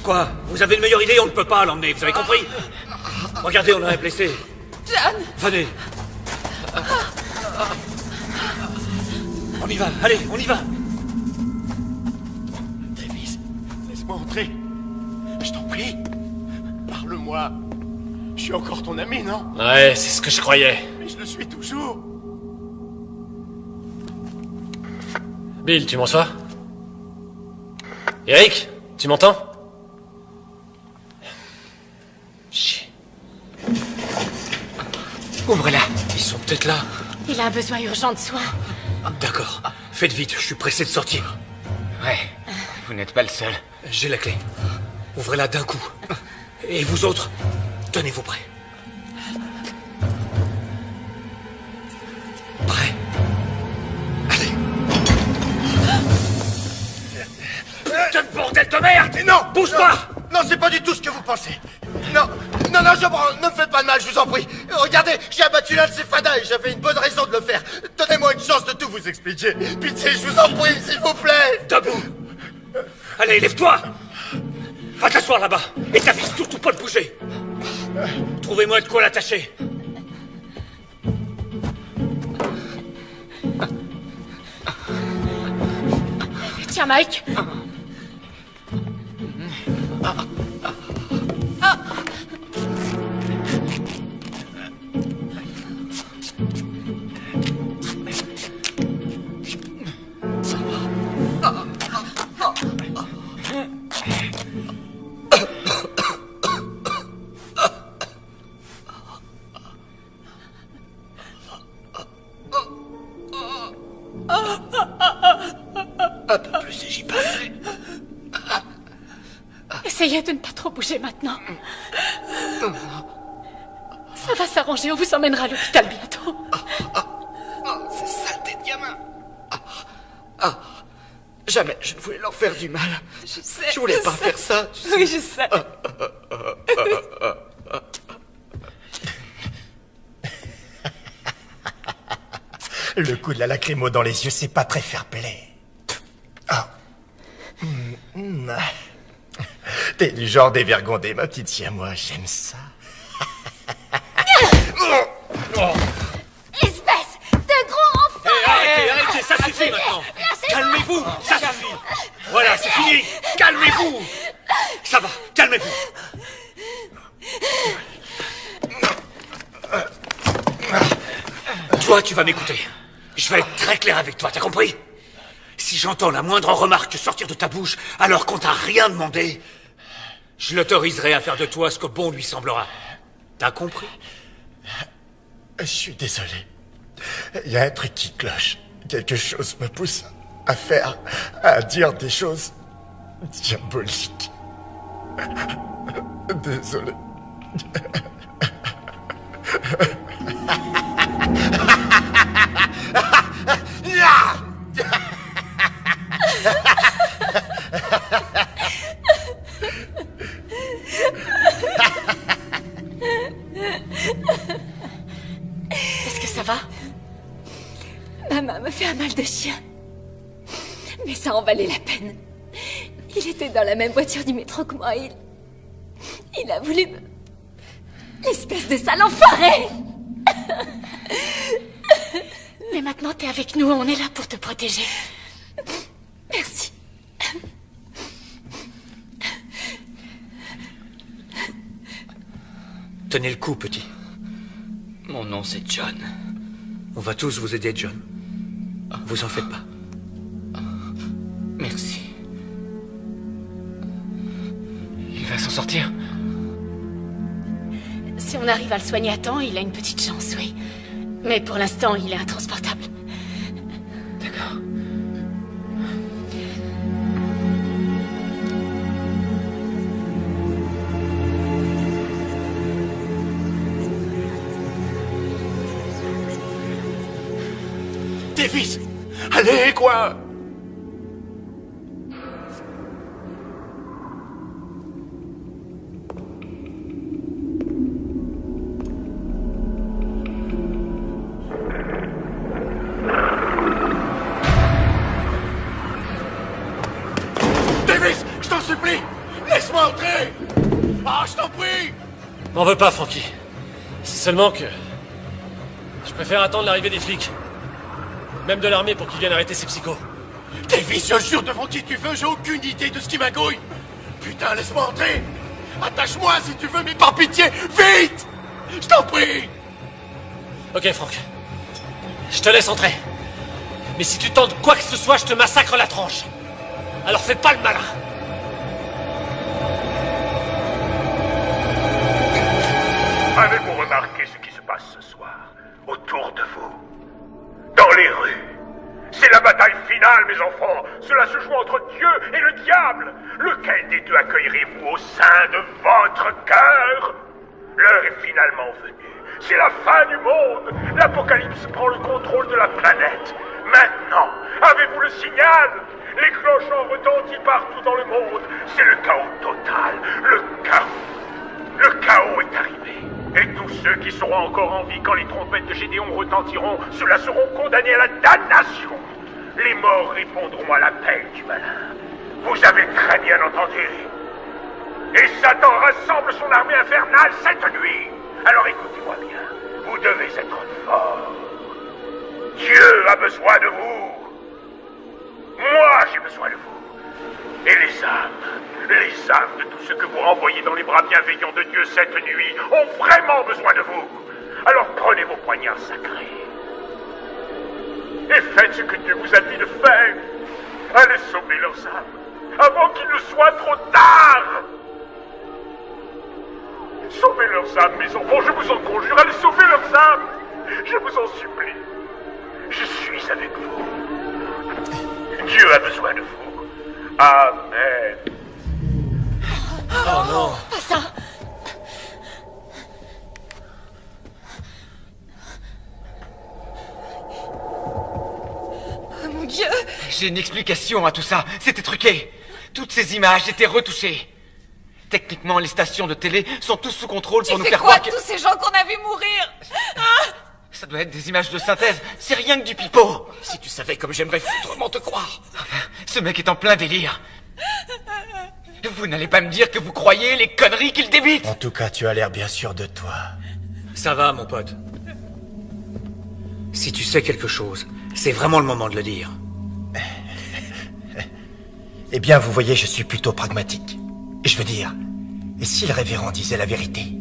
Quoi? Vous avez une meilleure idée? On ne peut pas l'emmener, vous avez compris? Regardez, on a un blessé. John! Venez. On y va, allez, on y va. Davis, laisse-moi entrer. Je t'en prie. Parle-moi. Je suis encore ton ami, non? Ouais, c'est ce que je croyais. Mais je le suis toujours. Bill, tu m'en sois? Eric, tu m'entends? Chier. Ouvre-la. Ils sont peut-être là. Il a un besoin urgent de soins. D'accord. Faites vite, je suis pressé de sortir. Ouais, vous n'êtes pas le seul. J'ai la clé. Ouvrez-la d'un coup. Et vous autres, tenez-vous prêts. Prêts? Allez. Quel bordel de merde! Non! Bouge pas! Non, c'est pas du tout ce que vous pensez. Non, ne me faites pas de mal, je vous en prie. Regardez, j'ai abattu l'un de ces fadas et j'avais une bonne raison de le faire. Donnez-moi une chance de tout vous expliquer. Pitié, je vous en prie, s'il vous plaît. Debout! Allez, lève-toi! Va t'asseoir là-bas et t'avise surtout pas de bouger. Trouvez-moi de quoi l'attacher. Tiens, Mike. Un peu plus et j'y passerai. Essayez de ne pas trop bouger maintenant. Ça va s'arranger, on vous emmènera à l'hôpital bientôt. Ces saletés de gamins. Jamais je ne voulais leur faire du mal. Je sais. Je voulais pas faire ça. Tu sais. Oui, je sais. Le coup de la lacrymo dans les yeux, c'est pas très fair-play. T'es du genre dévergondé, ma petite siamois, j'aime ça. Espèce de gros enfant! Arrêtez, ça suffit maintenant! Calmez-vous, ça suffit! Voilà, c'est fini! Calmez-vous! Ça va, calmez-vous! Toi, tu vas m'écouter. Je vais être très clair avec toi, t'as compris? Si j'entends la moindre remarque sortir de ta bouche alors qu'on t'a rien demandé, je l'autoriserai à faire de toi ce que bon lui semblera. T'as compris? Je suis désolé. Il y a un truc qui cloche. Quelque chose me pousse à dire des choses diaboliques. Désolé. Est-ce que ça va? Maman me fait un mal de chien. Mais ça en valait la peine. Il était dans la même voiture du métro que moi. Il a voulu me... Espèce de sale enfoiré! Mais maintenant, t'es avec nous, on est là pour te protéger. Merci. Tenez le coup, petit. Mon nom, c'est John. On va tous vous aider, John. Vous en faites pas. Merci. Il va s'en sortir? Si on arrive à le soigner à temps, il a une petite chance, oui. Mais pour l'instant, il est intransportable. D'accord. Davis! Allez, quoi! Davis, je t'en supplie! Laisse-moi entrer! Ah, je t'en prie! M'en veux pas, Frankie. C'est seulement que... je préfère attendre l'arrivée des flics. Même de l'armée pour qu'ils viennent arrêter ces psychos. Davis, je jure devant qui tu veux, j'ai aucune idée de ce qui m'agouille! Putain, laisse-moi entrer! Attache-moi si tu veux, mais par pitié, vite! Je t'en prie! Ok, Franck. Je te laisse entrer. Mais si tu tentes quoi que ce soit, je te massacre la tronche. Alors fais pas le malin. Avez-vous remarqué ce qui se passe ce soir autour de vous? Dans les rues, bataille finale, mes enfants. Cela se joue entre Dieu et le diable. Lequel des deux accueillerez-vous au sein de votre cœur? L'heure est finalement venue. C'est la fin du monde. L'Apocalypse prend le contrôle de la planète. Maintenant, avez-vous le signal? Les cloches ont retenti partout dans le monde. C'est le chaos total. Le chaos. Le chaos est arrivé. Et tous ceux qui seront encore en vie quand les trompettes de Gédéon retentiront, ceux-là seront condamnés à la damnation. Les morts répondront à l'appel du malin. Vous avez très bien entendu. Et Satan rassemble son armée infernale cette nuit. Alors écoutez-moi bien. Vous devez être forts. Dieu a besoin de vous. Moi, j'ai besoin de vous. Et les âmes de tous ceux que vous renvoyez dans les bras bienveillants de Dieu cette nuit ont vraiment besoin de vous. Alors prenez vos poignards sacrés et faites ce que Dieu vous a dit de faire. Allez sauver leurs âmes avant qu'il ne soit trop tard. Sauvez leurs âmes, mes enfants, je vous en conjure. Allez sauver leurs âmes. Je vous en supplie. Je suis avec vous. Dieu a besoin de vous. Amen. Oh non. Pas ça. Oh mon Dieu. J'ai une explication à tout ça. C'était truqué. Toutes ces images étaient retouchées. Techniquement, les stations de télé sont tous sous contrôle pour nous faire croire que... tous ces gens qu'on a vus mourir? Ça doit être des images de synthèse. C'est rien que du pipeau. Si tu savais comme j'aimerais foutrement te croire. Enfin, ce mec est en plein délire. Vous n'allez pas me dire que vous croyez les conneries qu'il débite? En tout cas, tu as l'air bien sûr de toi. Ça va, mon pote. Si tu sais quelque chose, c'est vraiment le moment de le dire. Eh bien, vous voyez, je suis plutôt pragmatique. Je veux dire, et si le révérend disait la vérité?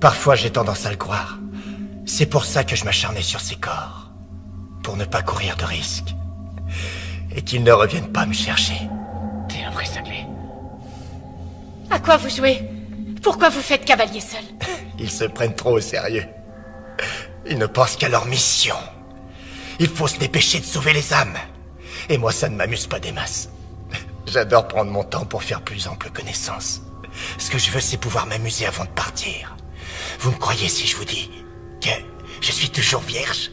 Parfois, j'ai tendance à le croire. C'est pour ça que je m'acharnais sur ces corps. Pour ne pas courir de risques. Et qu'ils ne reviennent pas me chercher. T'es un vrai cinglé. À quoi vous jouez? Pourquoi vous faites cavalier seul? Ils se prennent trop au sérieux. Ils ne pensent qu'à leur mission. Il faut se dépêcher de sauver les âmes. Et moi, ça ne m'amuse pas des masses. J'adore prendre mon temps pour faire plus ample connaissance. Ce que je veux, c'est pouvoir m'amuser avant de partir. Vous me croyez si je vous dis que je suis toujours vierge?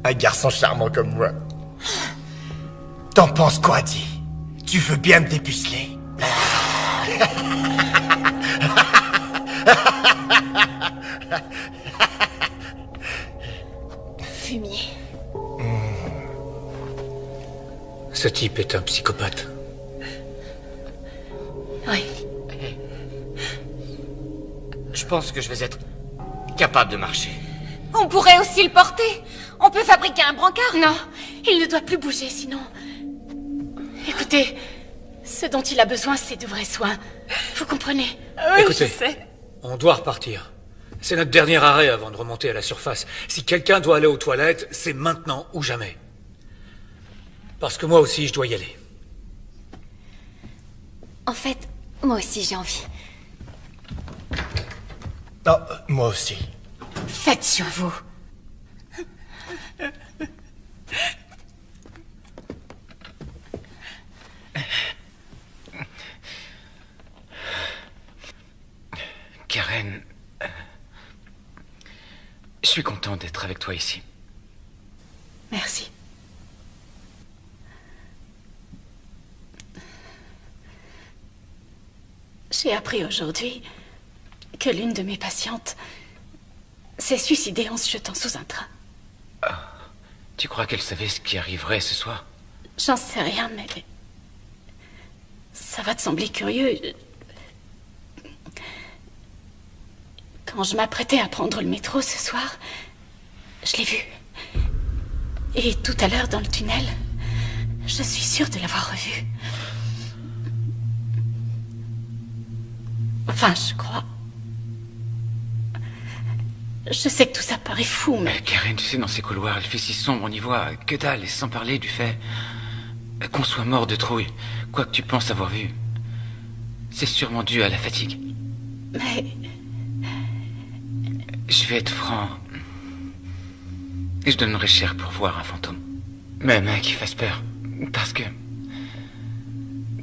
Un garçon charmant comme moi. T'en penses quoi, Di? Tu veux bien me dépuceler? Fumier. Ce type est un psychopathe. Oui. Je pense que je vais être capable de marcher. On pourrait aussi le porter. On peut fabriquer un brancard. Non, il ne doit plus bouger, sinon... Écoutez, ce dont il a besoin, c'est de vrais soins. Vous comprenez? Oui, Écoutez, je sais. on doit repartir. C'est notre dernier arrêt avant de remonter à la surface. Si quelqu'un doit aller aux toilettes, c'est maintenant ou jamais. Parce que moi aussi, je dois y aller. En fait, moi aussi j'ai envie. Oh, moi aussi. Faites sur vous. Karen, je suis content d'être avec toi ici. Merci. J'ai appris aujourd'hui que l'une de mes patientes s'est suicidée en se jetant sous un train. Tu crois qu'elle savait ce qui arriverait ce soir? J'en sais rien, mais... ça va te sembler curieux. Quand je m'apprêtais à prendre le métro ce soir, je l'ai vue. Et tout à l'heure, dans le tunnel, je suis sûre de l'avoir revue. Enfin, je crois. Je sais que tout ça paraît fou, mais... Karen, tu sais, dans ces couloirs, il fait si sombre, on y voit que dalle, et sans parler du fait qu'on soit mort de trouille. Quoi que tu penses avoir vu, c'est sûrement dû à la fatigue. Mais... Je vais être franc. Et je donnerais cher pour voir un fantôme. Même qui fasse peur. Parce que...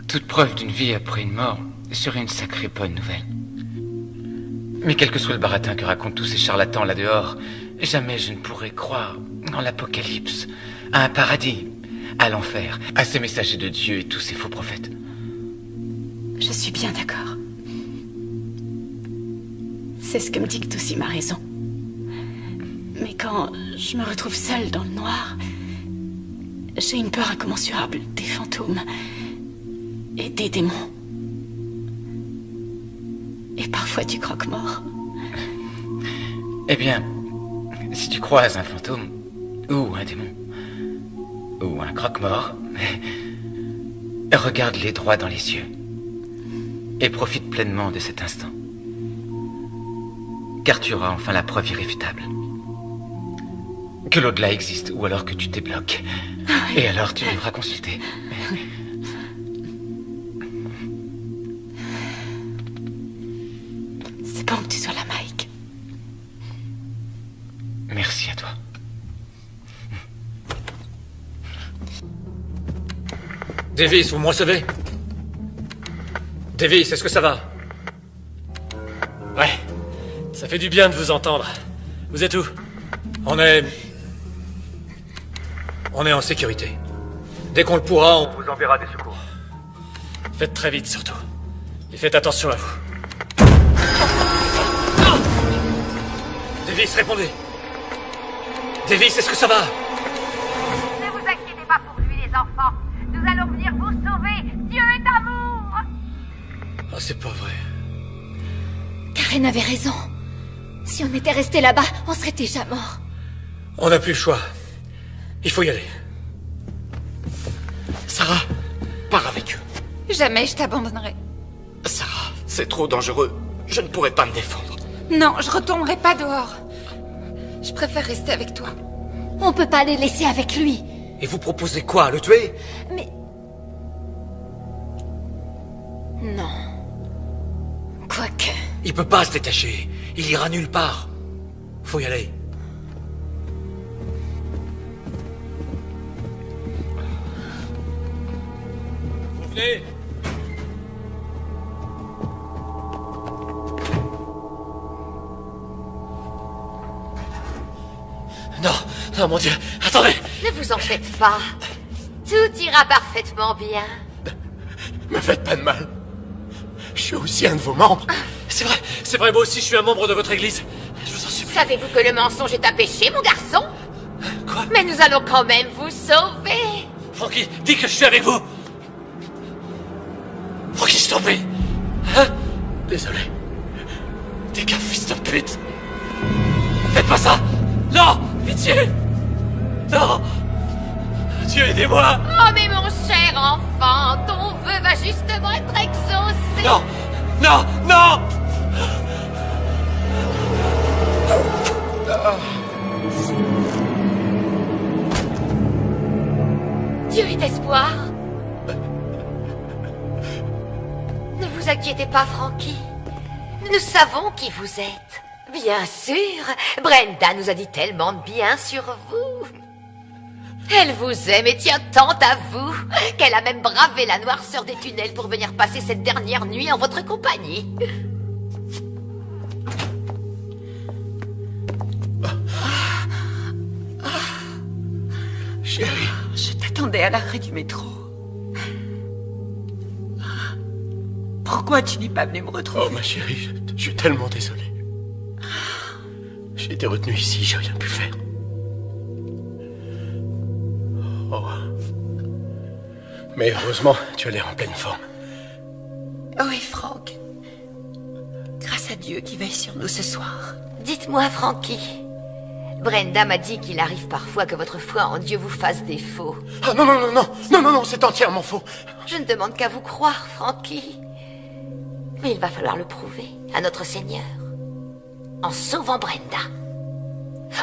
toute preuve d'une vie après une mort serait une sacrée bonne nouvelle. Mais quel que soit le baratin que racontent tous ces charlatans là dehors, jamais je ne pourrais croire en l'apocalypse, à un paradis, à l'enfer, à ces messagers de Dieu et tous ces faux prophètes. Je suis bien d'accord. C'est ce que me dicte aussi ma raison. Mais quand je me retrouve seule dans le noir, j'ai une peur incommensurable des fantômes et des démons. Et parfois du croque-mort. Eh bien, si tu croises un fantôme, ou un démon, ou un croque-mort, regarde-les droit dans les yeux. Et profite pleinement de cet instant. Car tu auras enfin la preuve irréfutable. Que l'au-delà existe, ou alors que tu débloques. Et alors tu devras consulter. C'est bon que tu sois là, Mike. Merci à toi. Davis, vous me recevez? Davis, est-ce que ça va? Ouais, ça fait du bien de vous entendre. Vous êtes où? On est en sécurité. Dès qu'on le pourra, on vous enverra des secours. Faites très vite, surtout. Et faites attention à vous. Non! Davis, répondez. Davis, est-ce que ça va? Ne vous inquiétez pas pour lui, les enfants. Nous allons venir vous sauver. Dieu est amour. Oh, c'est pas vrai. Karen avait raison. Si on était resté là-bas, on serait déjà morts. On n'a plus le choix. Il faut y aller. Sarah, pars avec eux. Jamais je t'abandonnerai. Sarah, c'est trop dangereux. Je ne pourrais pas me défendre. Non, je retournerai pas dehors. Je préfère rester avec toi. On peut pas les laisser avec lui. Et vous proposez quoi, le tuer? Mais... non. Quoique... il peut pas se détacher. Il ira nulle part. Faut y aller. Vous venez? Non, non, mon Dieu, attendez! Ne vous en faites pas. Tout ira parfaitement bien. Me faites pas de mal. Je suis aussi un de vos membres. C'est vrai, moi aussi je suis un membre de votre église. Je vous en supplie. Savez-vous que le mensonge est un péché, mon garçon? Quoi? Mais nous allons quand même vous sauver. Frankie, dis que je suis avec vous. Frankie, je t'en prie. Hein? Désolé. T'es qu'un fils de pute. Faites pas ça. Non, pitié. Non. Dieu, aidez-moi. Oh, mais mon cher enfant, ton vœu va justement être exaucé. Non, non, non. Dieu est espoir. Ne vous inquiétez pas, Frankie. Nous savons qui vous êtes. Bien sûr, Brenda nous a dit tellement de bien sur vous. Elle vous aime et tient tant à vous qu'elle a même bravé la noirceur des tunnels pour venir passer cette dernière nuit en votre compagnie. Chérie. Je t'attendais à l'arrêt du métro. Pourquoi tu n'es pas venu me retrouver? Oh, ma chérie, je suis tellement désolé. J'ai été retenu ici, j'ai rien pu faire. Oh. Mais heureusement, tu as l'air en pleine forme. Oui, Franck. Grâce à Dieu qui veille sur nous ce soir. Dites-moi, Frankie. Brenda m'a dit qu'il arrive parfois que votre foi en Dieu vous fasse défaut. Ah non, non, non, non, non, non, non, c'est entièrement faux. Je ne demande qu'à vous croire, Frankie. Mais il va falloir le prouver à notre Seigneur. En sauvant Brenda.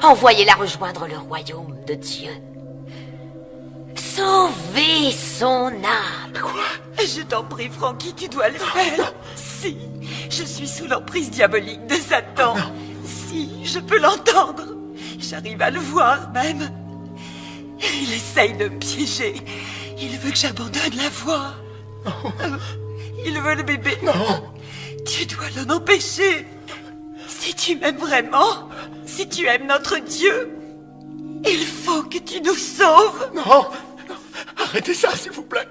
Envoyez-la rejoindre le royaume de Dieu. Sauvez son âme. Quoi? Je t'en prie, Frankie, tu dois le faire. Si, je suis sous l'emprise diabolique de Satan. Si, je peux l'entendre. J'arrive à le voir même. Il essaye de me piéger. Il veut que j'abandonne la voie. Il veut le bébé. Non. Tu dois l'en empêcher. Si tu m'aimes vraiment, si tu aimes notre Dieu, il faut que tu nous sauves. Non. Arrêtez ça, s'il vous plaît.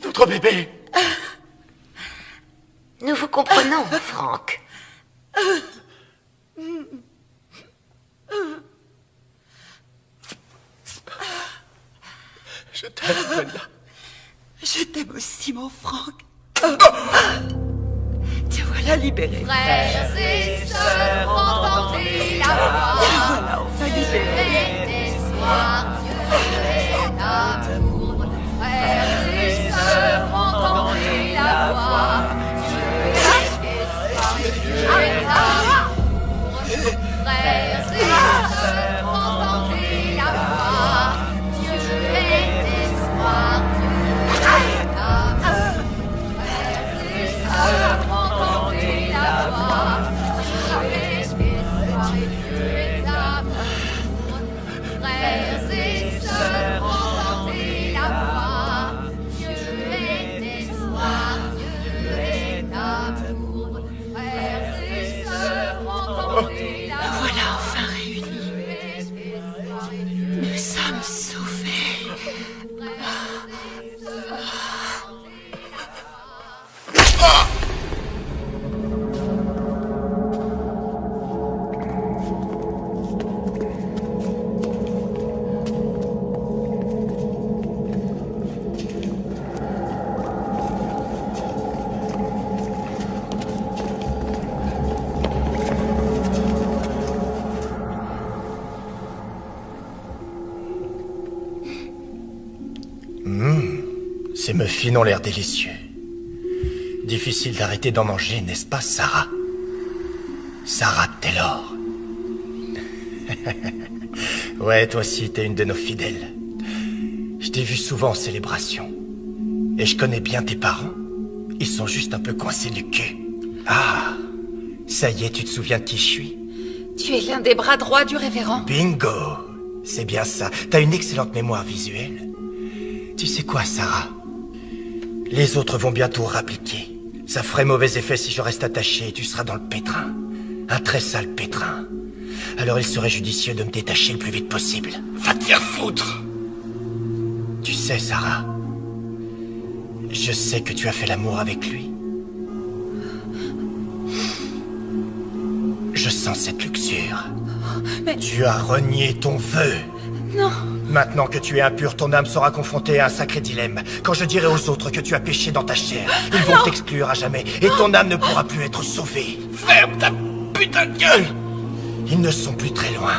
Notre bébé. Nous vous comprenons, Franck. Je t'aime, Brenda. Je t'aime aussi, mon Franck. Te voilà libéré. Frères et sœurs, entendez la voix. Te voilà enfin libéré. Dieu est amour. Frères et sœurs, entendez la voix. Dieu est espoir, Dieu est amour. Frères et sœurs, entendez la voix. Dieu est espoir, Dieu est amour. Frères et sœurs, entendez la voix. Dieu est espoir et Dieu est amour. Frères et sœurs, entendez la voix. Dieu est espoir, Dieu est amour. Frères et sœurs, entendez la voix. Voilà enfin réunis. Nous sommes sauvés. Ces muffins ont l'air délicieux. Difficile d'arrêter d'en manger, n'est-ce pas, Sarah? Sarah Taylor. Ouais, toi aussi, t'es une de nos fidèles. Je t'ai vu souvent en célébration. Et je connais bien tes parents. Ils sont juste un peu coincés du cul. Ah, ça y est, tu te souviens de qui je suis? Tu es l'un des bras droits du révérend. Bingo! C'est bien ça. T'as une excellente mémoire visuelle. Tu sais quoi, Sarah? Les autres vont bientôt rappliquer. Ça ferait mauvais effet si je reste attaché et tu seras dans le pétrin. Un très sale pétrin. Alors il serait judicieux de me détacher le plus vite possible. Va te faire foutre! Tu sais, Sarah, je sais que tu as fait l'amour avec lui. Je sens cette luxure. Mais... Tu as renié ton vœu. Non. Maintenant que tu es impur, ton âme sera confrontée à un sacré dilemme. Quand je dirai aux autres que tu as péché dans ta chair, ils vont t'exclure à jamais et ton âme ne pourra plus être sauvée. Ferme ta putain de gueule! Ils ne sont plus très loin.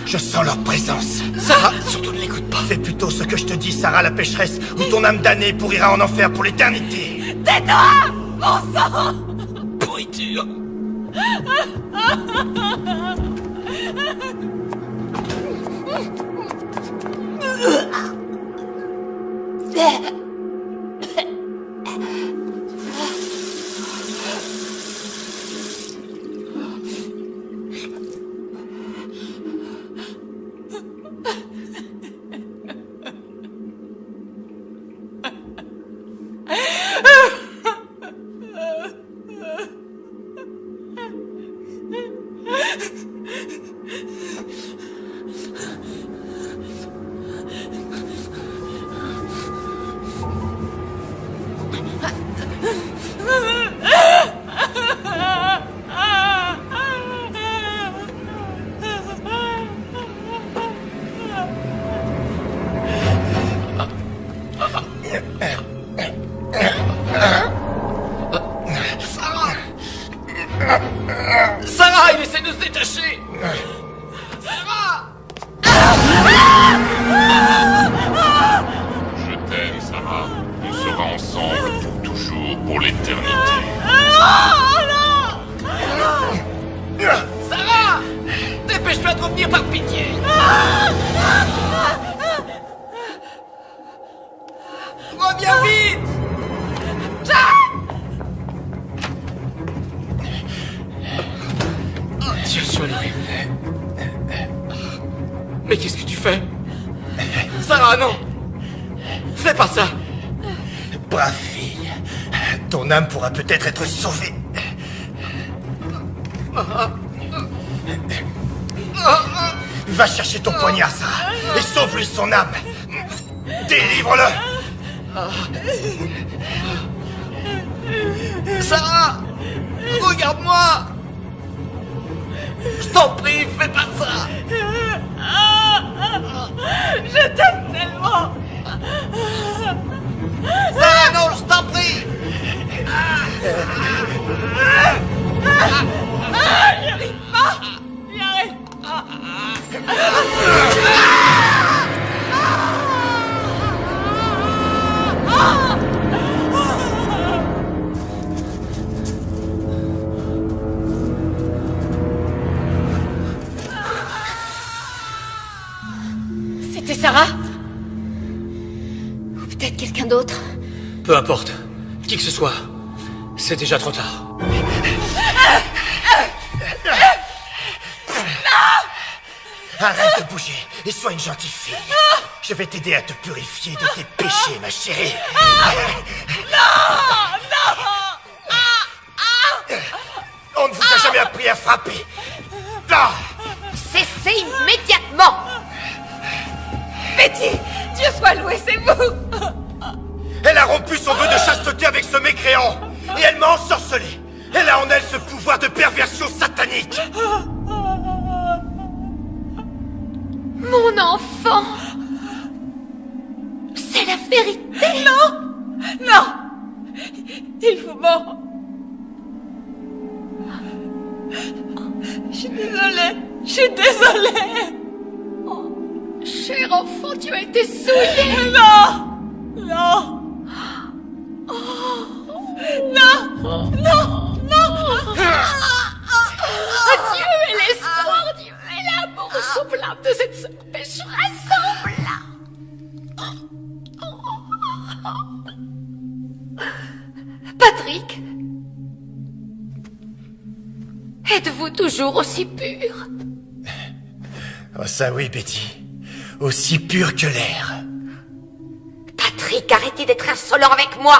Je sens leur présence. Sarah, surtout ne l'écoute pas. Fais plutôt ce que je te dis, Sarah la pécheresse, ou ton âme damnée pourrira en enfer pour l'éternité. Tais-toi, mon sang! Pourriture! Sarah, il essaie de se détacher. Sarah! Je t'aime, Sarah. On sera ensemble pour toujours, pour l'éternité. Sarah! Dépêche-toi de revenir par pitié. Reviens vite! Dieu soit loué. Mais qu'est-ce que tu fais? Sarah! Sarah, non! Fais pas ça! Brave fille. Ton âme pourra peut-être être sauvée. Va chercher ton poignard, Sarah, et sauve-lui son âme. Délivre-le. Sarah! Regarde-moi! Je t'en prie, fais pas ça! Je t'aime tellement! Sarah, non, je t'en prie! J'y arrive pas! J'y arrive pas! C'était Sarah? Ou peut-être quelqu'un d'autre? Peu importe. Qui que ce soit. C'est déjà trop tard. Arrête de bouger et sois une gentille fille. Je vais t'aider à te purifier de tes péchés, ma chérie. On ne vous a jamais appris à frapper. Cessez immédiatement! Betty, Dieu soit loué, c'est vous! Elle a rompu son vœu de chasteté avec ce mécréant. Et elle m'a ensorcelé. Elle a en elle ce pouvoir de perversion satanique. Mon enfant! C'est la vérité! Non! Non! Il vous ment! Je suis désolée! Je suis désolée! Cher enfant, tu as été souillé! Non! Non! Non! Non! Non! Dieu est l'espoir, Dieu est l'amour soufflable de cette sœur pécheresse. Patrick, êtes-vous toujours aussi pur? Oh ça oui, Betty. Aussi pur que l'air. Patrick, arrêtez d'être insolent avec moi.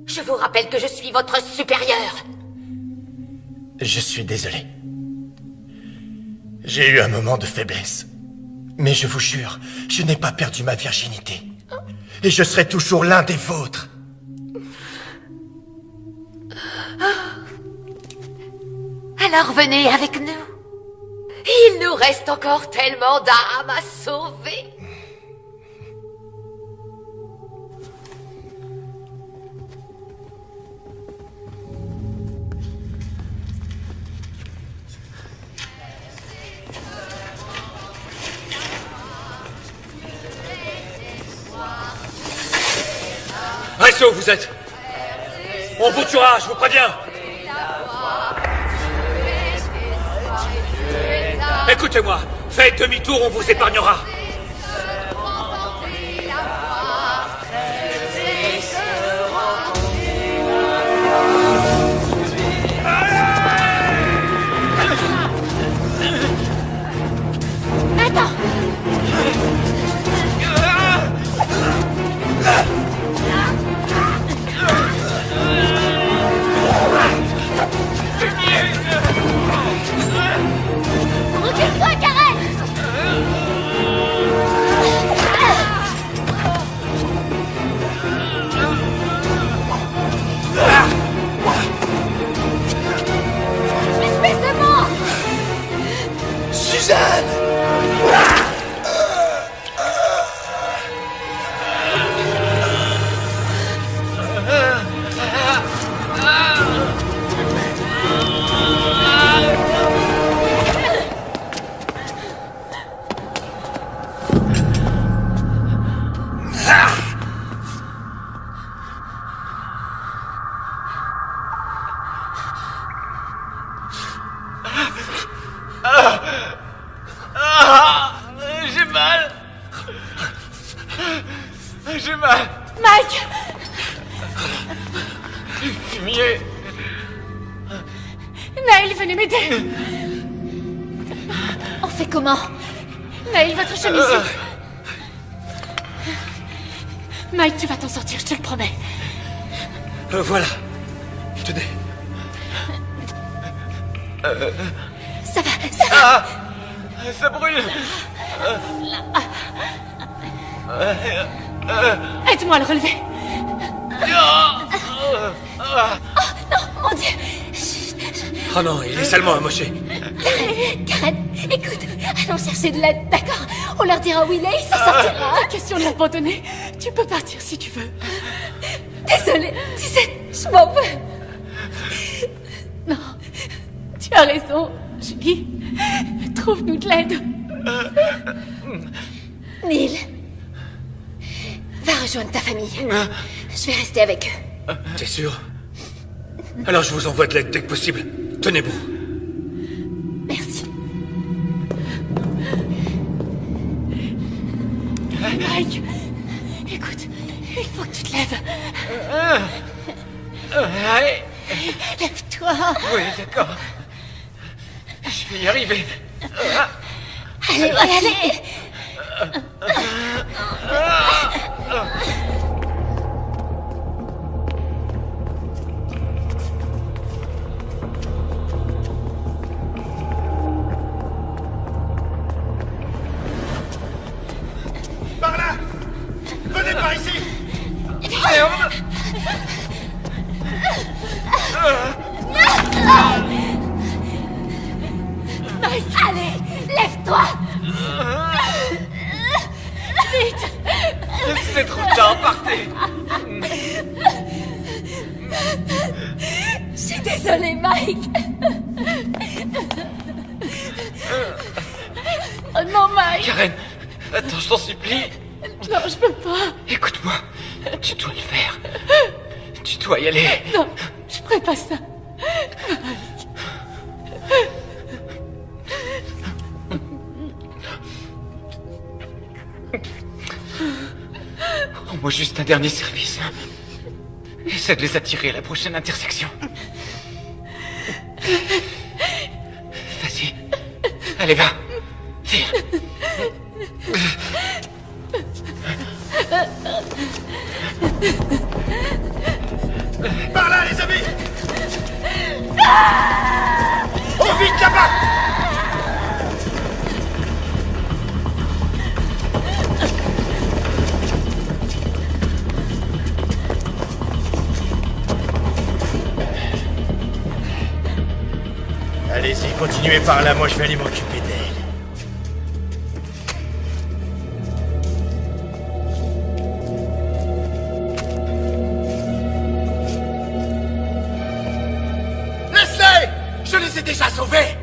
Je vous rappelle que je suis votre supérieur. Je suis désolé. J'ai eu un moment de faiblesse. Mais je vous jure, je n'ai pas perdu ma virginité. Et je serai toujours l'un des vôtres. Alors venez avec nous. Il nous reste encore tellement d'âmes à sauver. Restez où vous êtes. On vous tuera, je vous préviens. Écoutez-moi, faites demi-tour, on vous épargnera. Attends. Recule-toi, Karen! Espèce de mort! Suzanne! J'ai mal. J'ai mal. Mike! Fumier. Naël, venez m'aider. On fait comment? Naël, votre chemise. Mike, tu vas t'en sortir, je te le promets. Voilà. Tenez. Ça va, ça va. Ah, ça brûle. Aide-moi à le relever. Oh non, mon Dieu. Oh non, il est seulement amoché. Karen, écoute, allons chercher de l'aide, d'accord? On leur dira où il est, il s'en sortira. Pas question de l'abandonner. Tu peux partir si tu veux. Désolée, tu sais, je m'en veux. Non, tu as raison, Julie. Trouve-nous de l'aide. Neil, va rejoindre ta famille. Je vais rester avec eux. T'es sûr? Alors je vous envoie de l'aide dès que possible. Tenez bon. Merci. Mike, écoute, il faut que tu te lèves. Lève-toi. Oui, d'accord. Je vais y arriver. Allez, allez. Par là! Venez par ici! Mike, allez, lève-toi. Vite. C'est trop tard, partez. Je suis désolée, Mike. Oh non, Mike. Karen, attends, je t'en supplie. Non, je peux pas. Écoute-moi, tu dois le faire. Tu dois y aller. Non, je ferai pas ça. Mike. Rends-moi juste un dernier service. Essaie de les attirer à la prochaine intersection. Vas-y. Allez, va. File. Par là, les amis! Oh, vite là-bas! Allez-y, continuez par là, moi je vais aller m'occuper d'elle. Laisse-les! Je les ai déjà sauvés!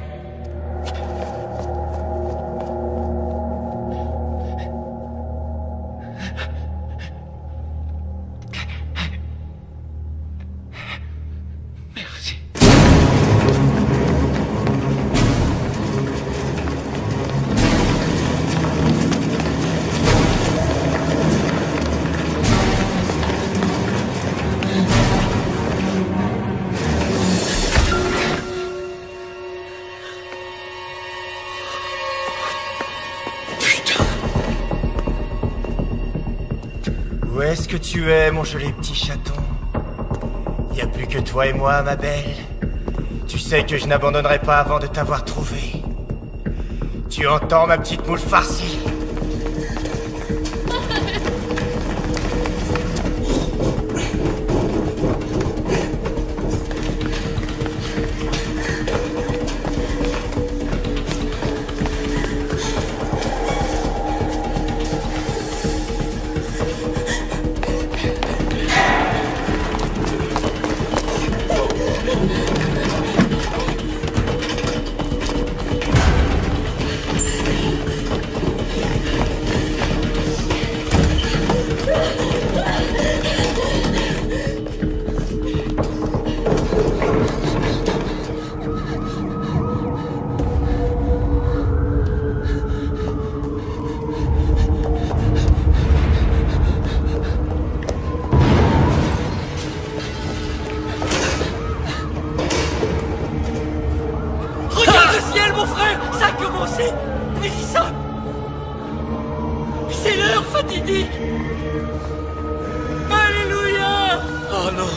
Merci. Où est-ce que tu es, mon joli petit chaton? Y a plus que toi et moi, ma belle. Tu sais que je n'abandonnerai pas avant de t'avoir trouvé. Tu entends, ma petite moule farcie? Regarde le ciel, mon frère! Ça a commencé! Mélissa! C'est l'heure fatidique! non.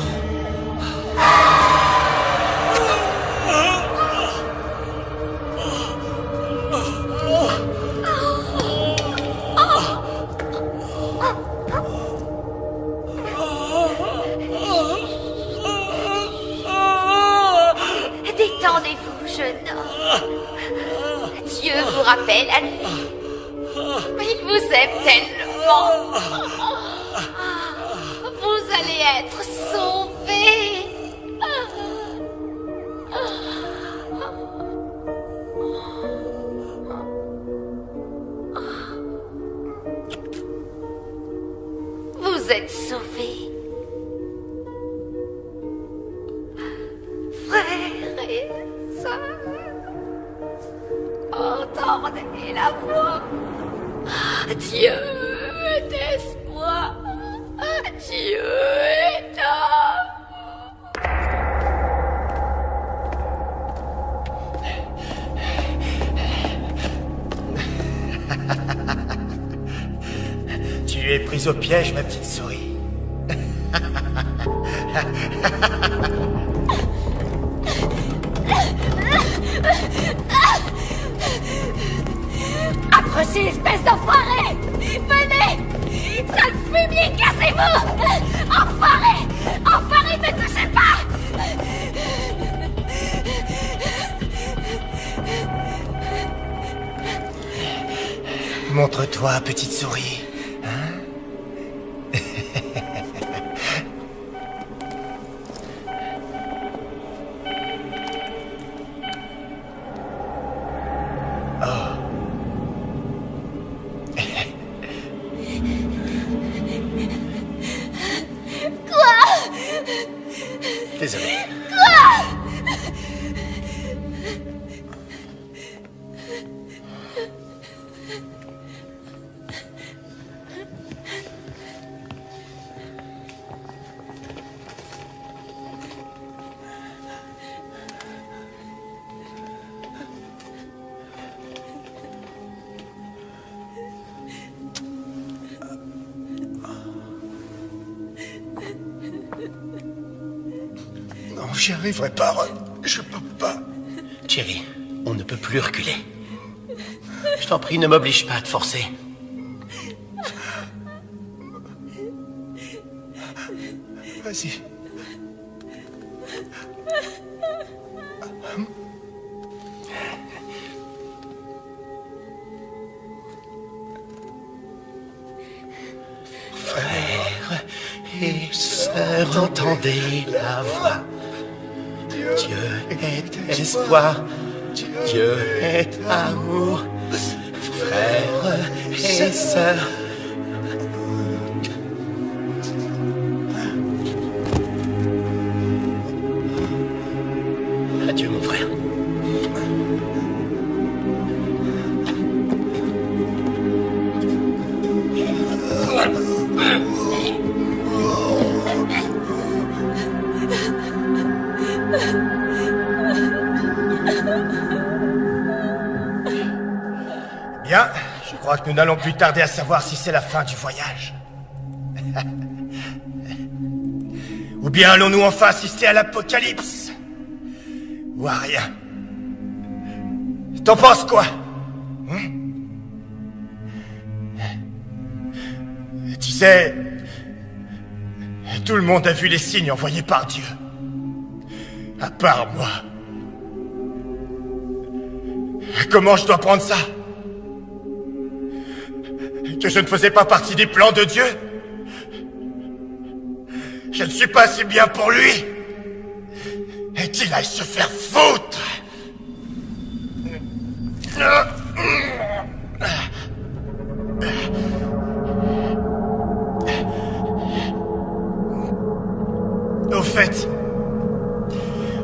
Détendez-vous, jeune homme. Dieu vous rappelle à lui. Il vous aime tellement. Vous allez être sauvés. Vous êtes sauvés. Frères et sœurs, entendez la voix. Dieu est espoir. Dieu est Tu es prise au piège, ma petite souris. Approchez, espèce d'enfoiré! Venez! Sale fumier, cassez-vous! Enfoiré! Enfoiré, ne touchez pas! Montre-toi, petite souris. Hein? Désolé. Non, j'y arriverai pas, Ron. Je peux pas. Thierry, on ne peut plus reculer. Je t'en prie, ne m'oblige pas à te forcer. Vas-y. Frères et sœurs, entendez la voix. Dieu est espoir, Dieu est amour. Frères et sœurs. Adieu, mon frère. Bien, je crois que nous n'allons plus tarder à savoir si c'est la fin du voyage. Ou bien allons-nous enfin assister à l'apocalypse? Ou à rien? T'en penses quoi? Tu sais, tout le monde a vu les signes envoyés par Dieu. À part moi. Comment je dois prendre ça? Que je ne faisais pas partie des plans de Dieu? Je ne suis pas assez bien pour lui? Et qu'il aille se faire foutre! Au fait,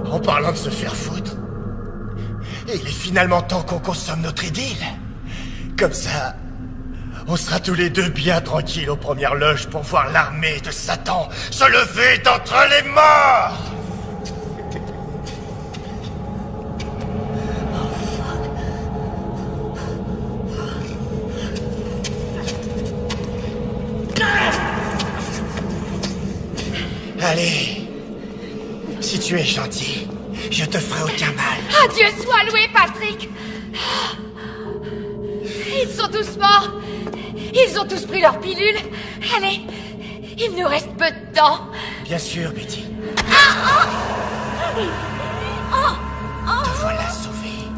en parlant de se faire foutre, il est finalement temps qu'on consomme notre idylle. Comme ça, on sera tous les deux bien tranquilles aux premières loges pour voir l'armée de Satan se lever d'entre les morts. Allez, si tu es gentil, je te ferai aucun mal. Ah, Dieu soit loué, Patrick. Ils sont tous morts. Ils ont tous pris leur pilule. Allez, il nous reste peu de temps. Bien sûr, Betty. Te voilà sauvée.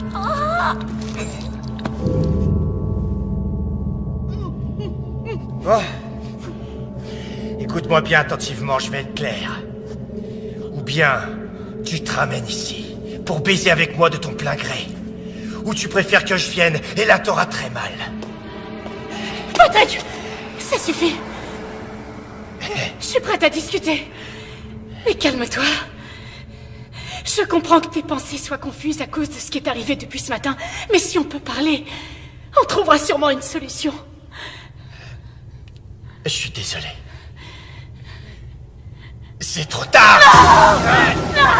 Bon. Écoute-moi bien attentivement, je vais être clair. Ou bien, tu te ramènes ici pour baiser avec moi de ton plein gré. Ou tu préfères que je vienne et là t'auras très mal. Patrick, ça suffit. Je suis prête à discuter. Mais calme-toi. Je comprends que tes pensées soient confuses à cause de ce qui est arrivé depuis ce matin. Mais si on peut parler, on trouvera sûrement une solution. Je suis désolé. C'est trop tard. Non,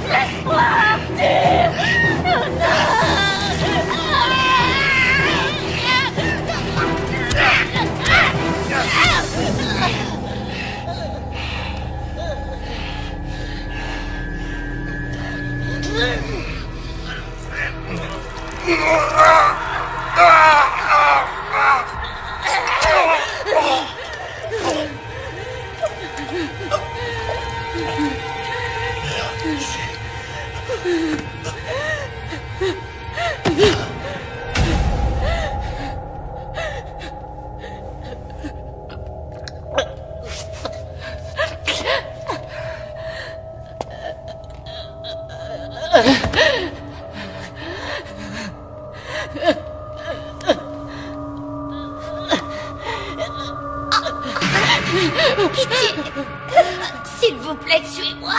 laisse-moi partir. Pitié, s'il vous plaît, tuez-moi.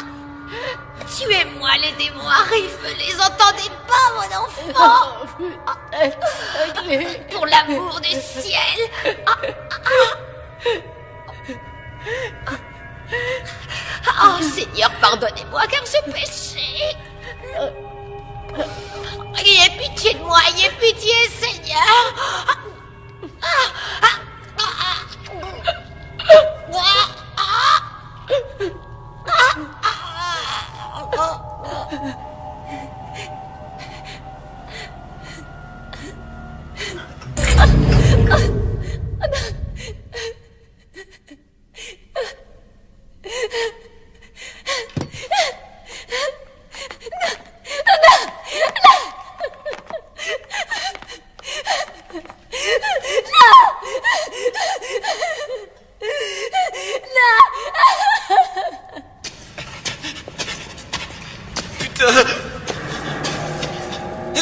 Tuez-moi, les démons arrivent, les entendez pas, mon enfant. Pour l'amour du ciel. Oh, Seigneur, pardonnez-moi, car j'ai péché. Ayez pitié de moi, ayez pitié, Seigneur.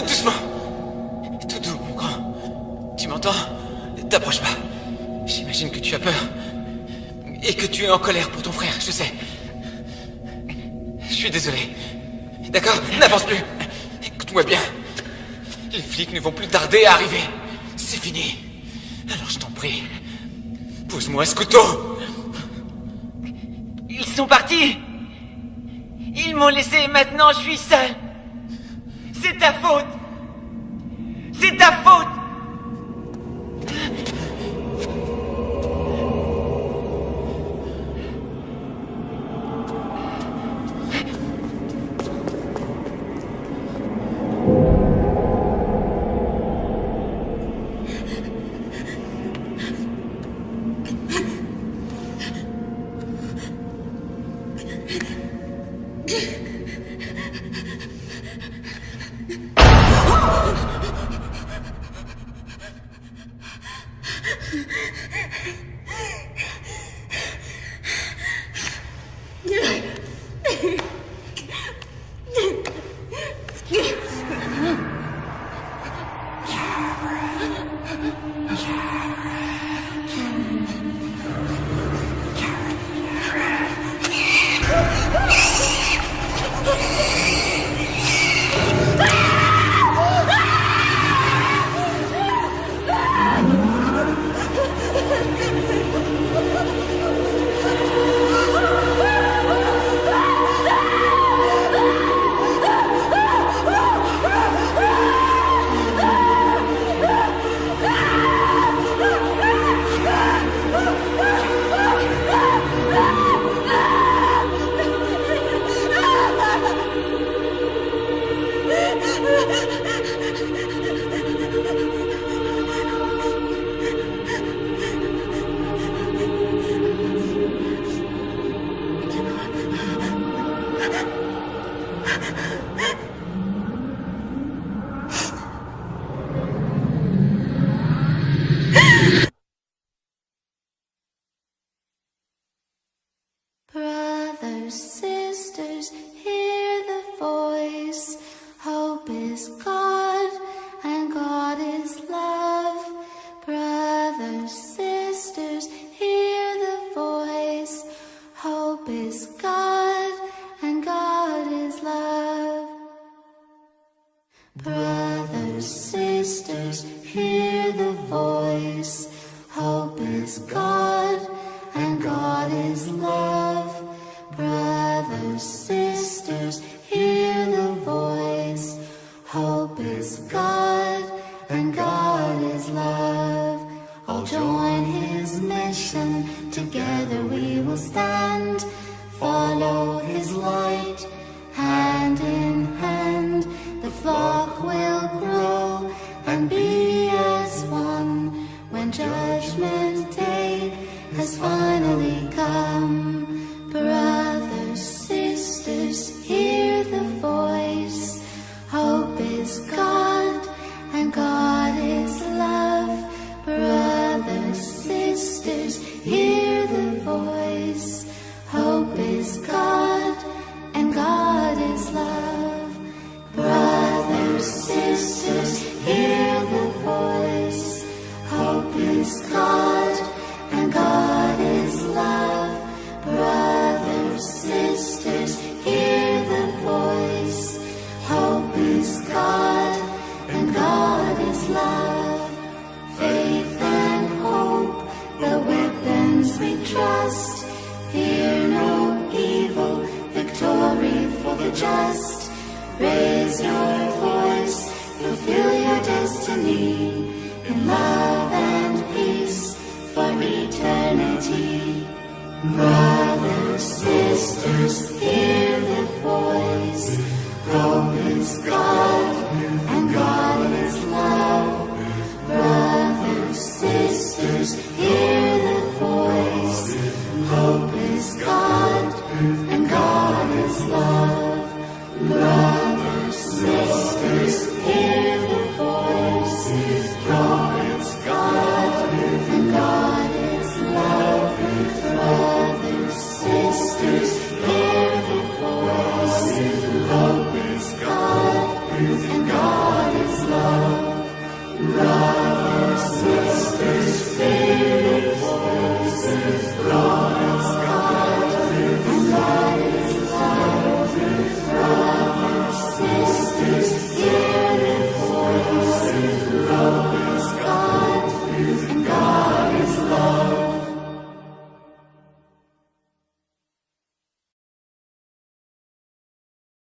Doucement. Tout doux, mon grand. Tu m'entends? T'approches pas. J'imagine que tu as peur. Et que tu es en colère pour ton frère, je sais. Je suis désolé. D'accord? N'avance plus. Écoute-moi bien. Les flics ne vont plus tarder à arriver. C'est fini. Alors je t'en prie. Pose-moi ce couteau. Ils sont partis. Ils m'ont laissé, maintenant je suis seul. C'est ta faute. C'est ta faute. Brothers, sisters, hear the voice. Hope is God, and God is love. Brothers, sisters, hear the voice. Hope is God, and God is love. Brothers, sisters, hear the voice. Hope is God, and God is love. Brothers, sisters, hear the voice. Hope is God, and God is love. All join His mission, together we will stand. Follow His light, hand in hand. The flock will grow and be as one when Judgment Day has finally come. Brothers, sisters, hear the voice. Hope is God, and God is love. Brothers, sisters, hear the voice. Hope is God, and God is love. Brothers, sisters, hear the voice. Hope is God, and God is love. Brothers, sisters, hear the voice. Hope is God, and God is love. Faith and hope, the weapons we trust. Fear no evil, victory for the just. Raise your voice, fulfill your destiny. In love and peace for eternity. Brothers, sisters, hear the voice. Hope is God.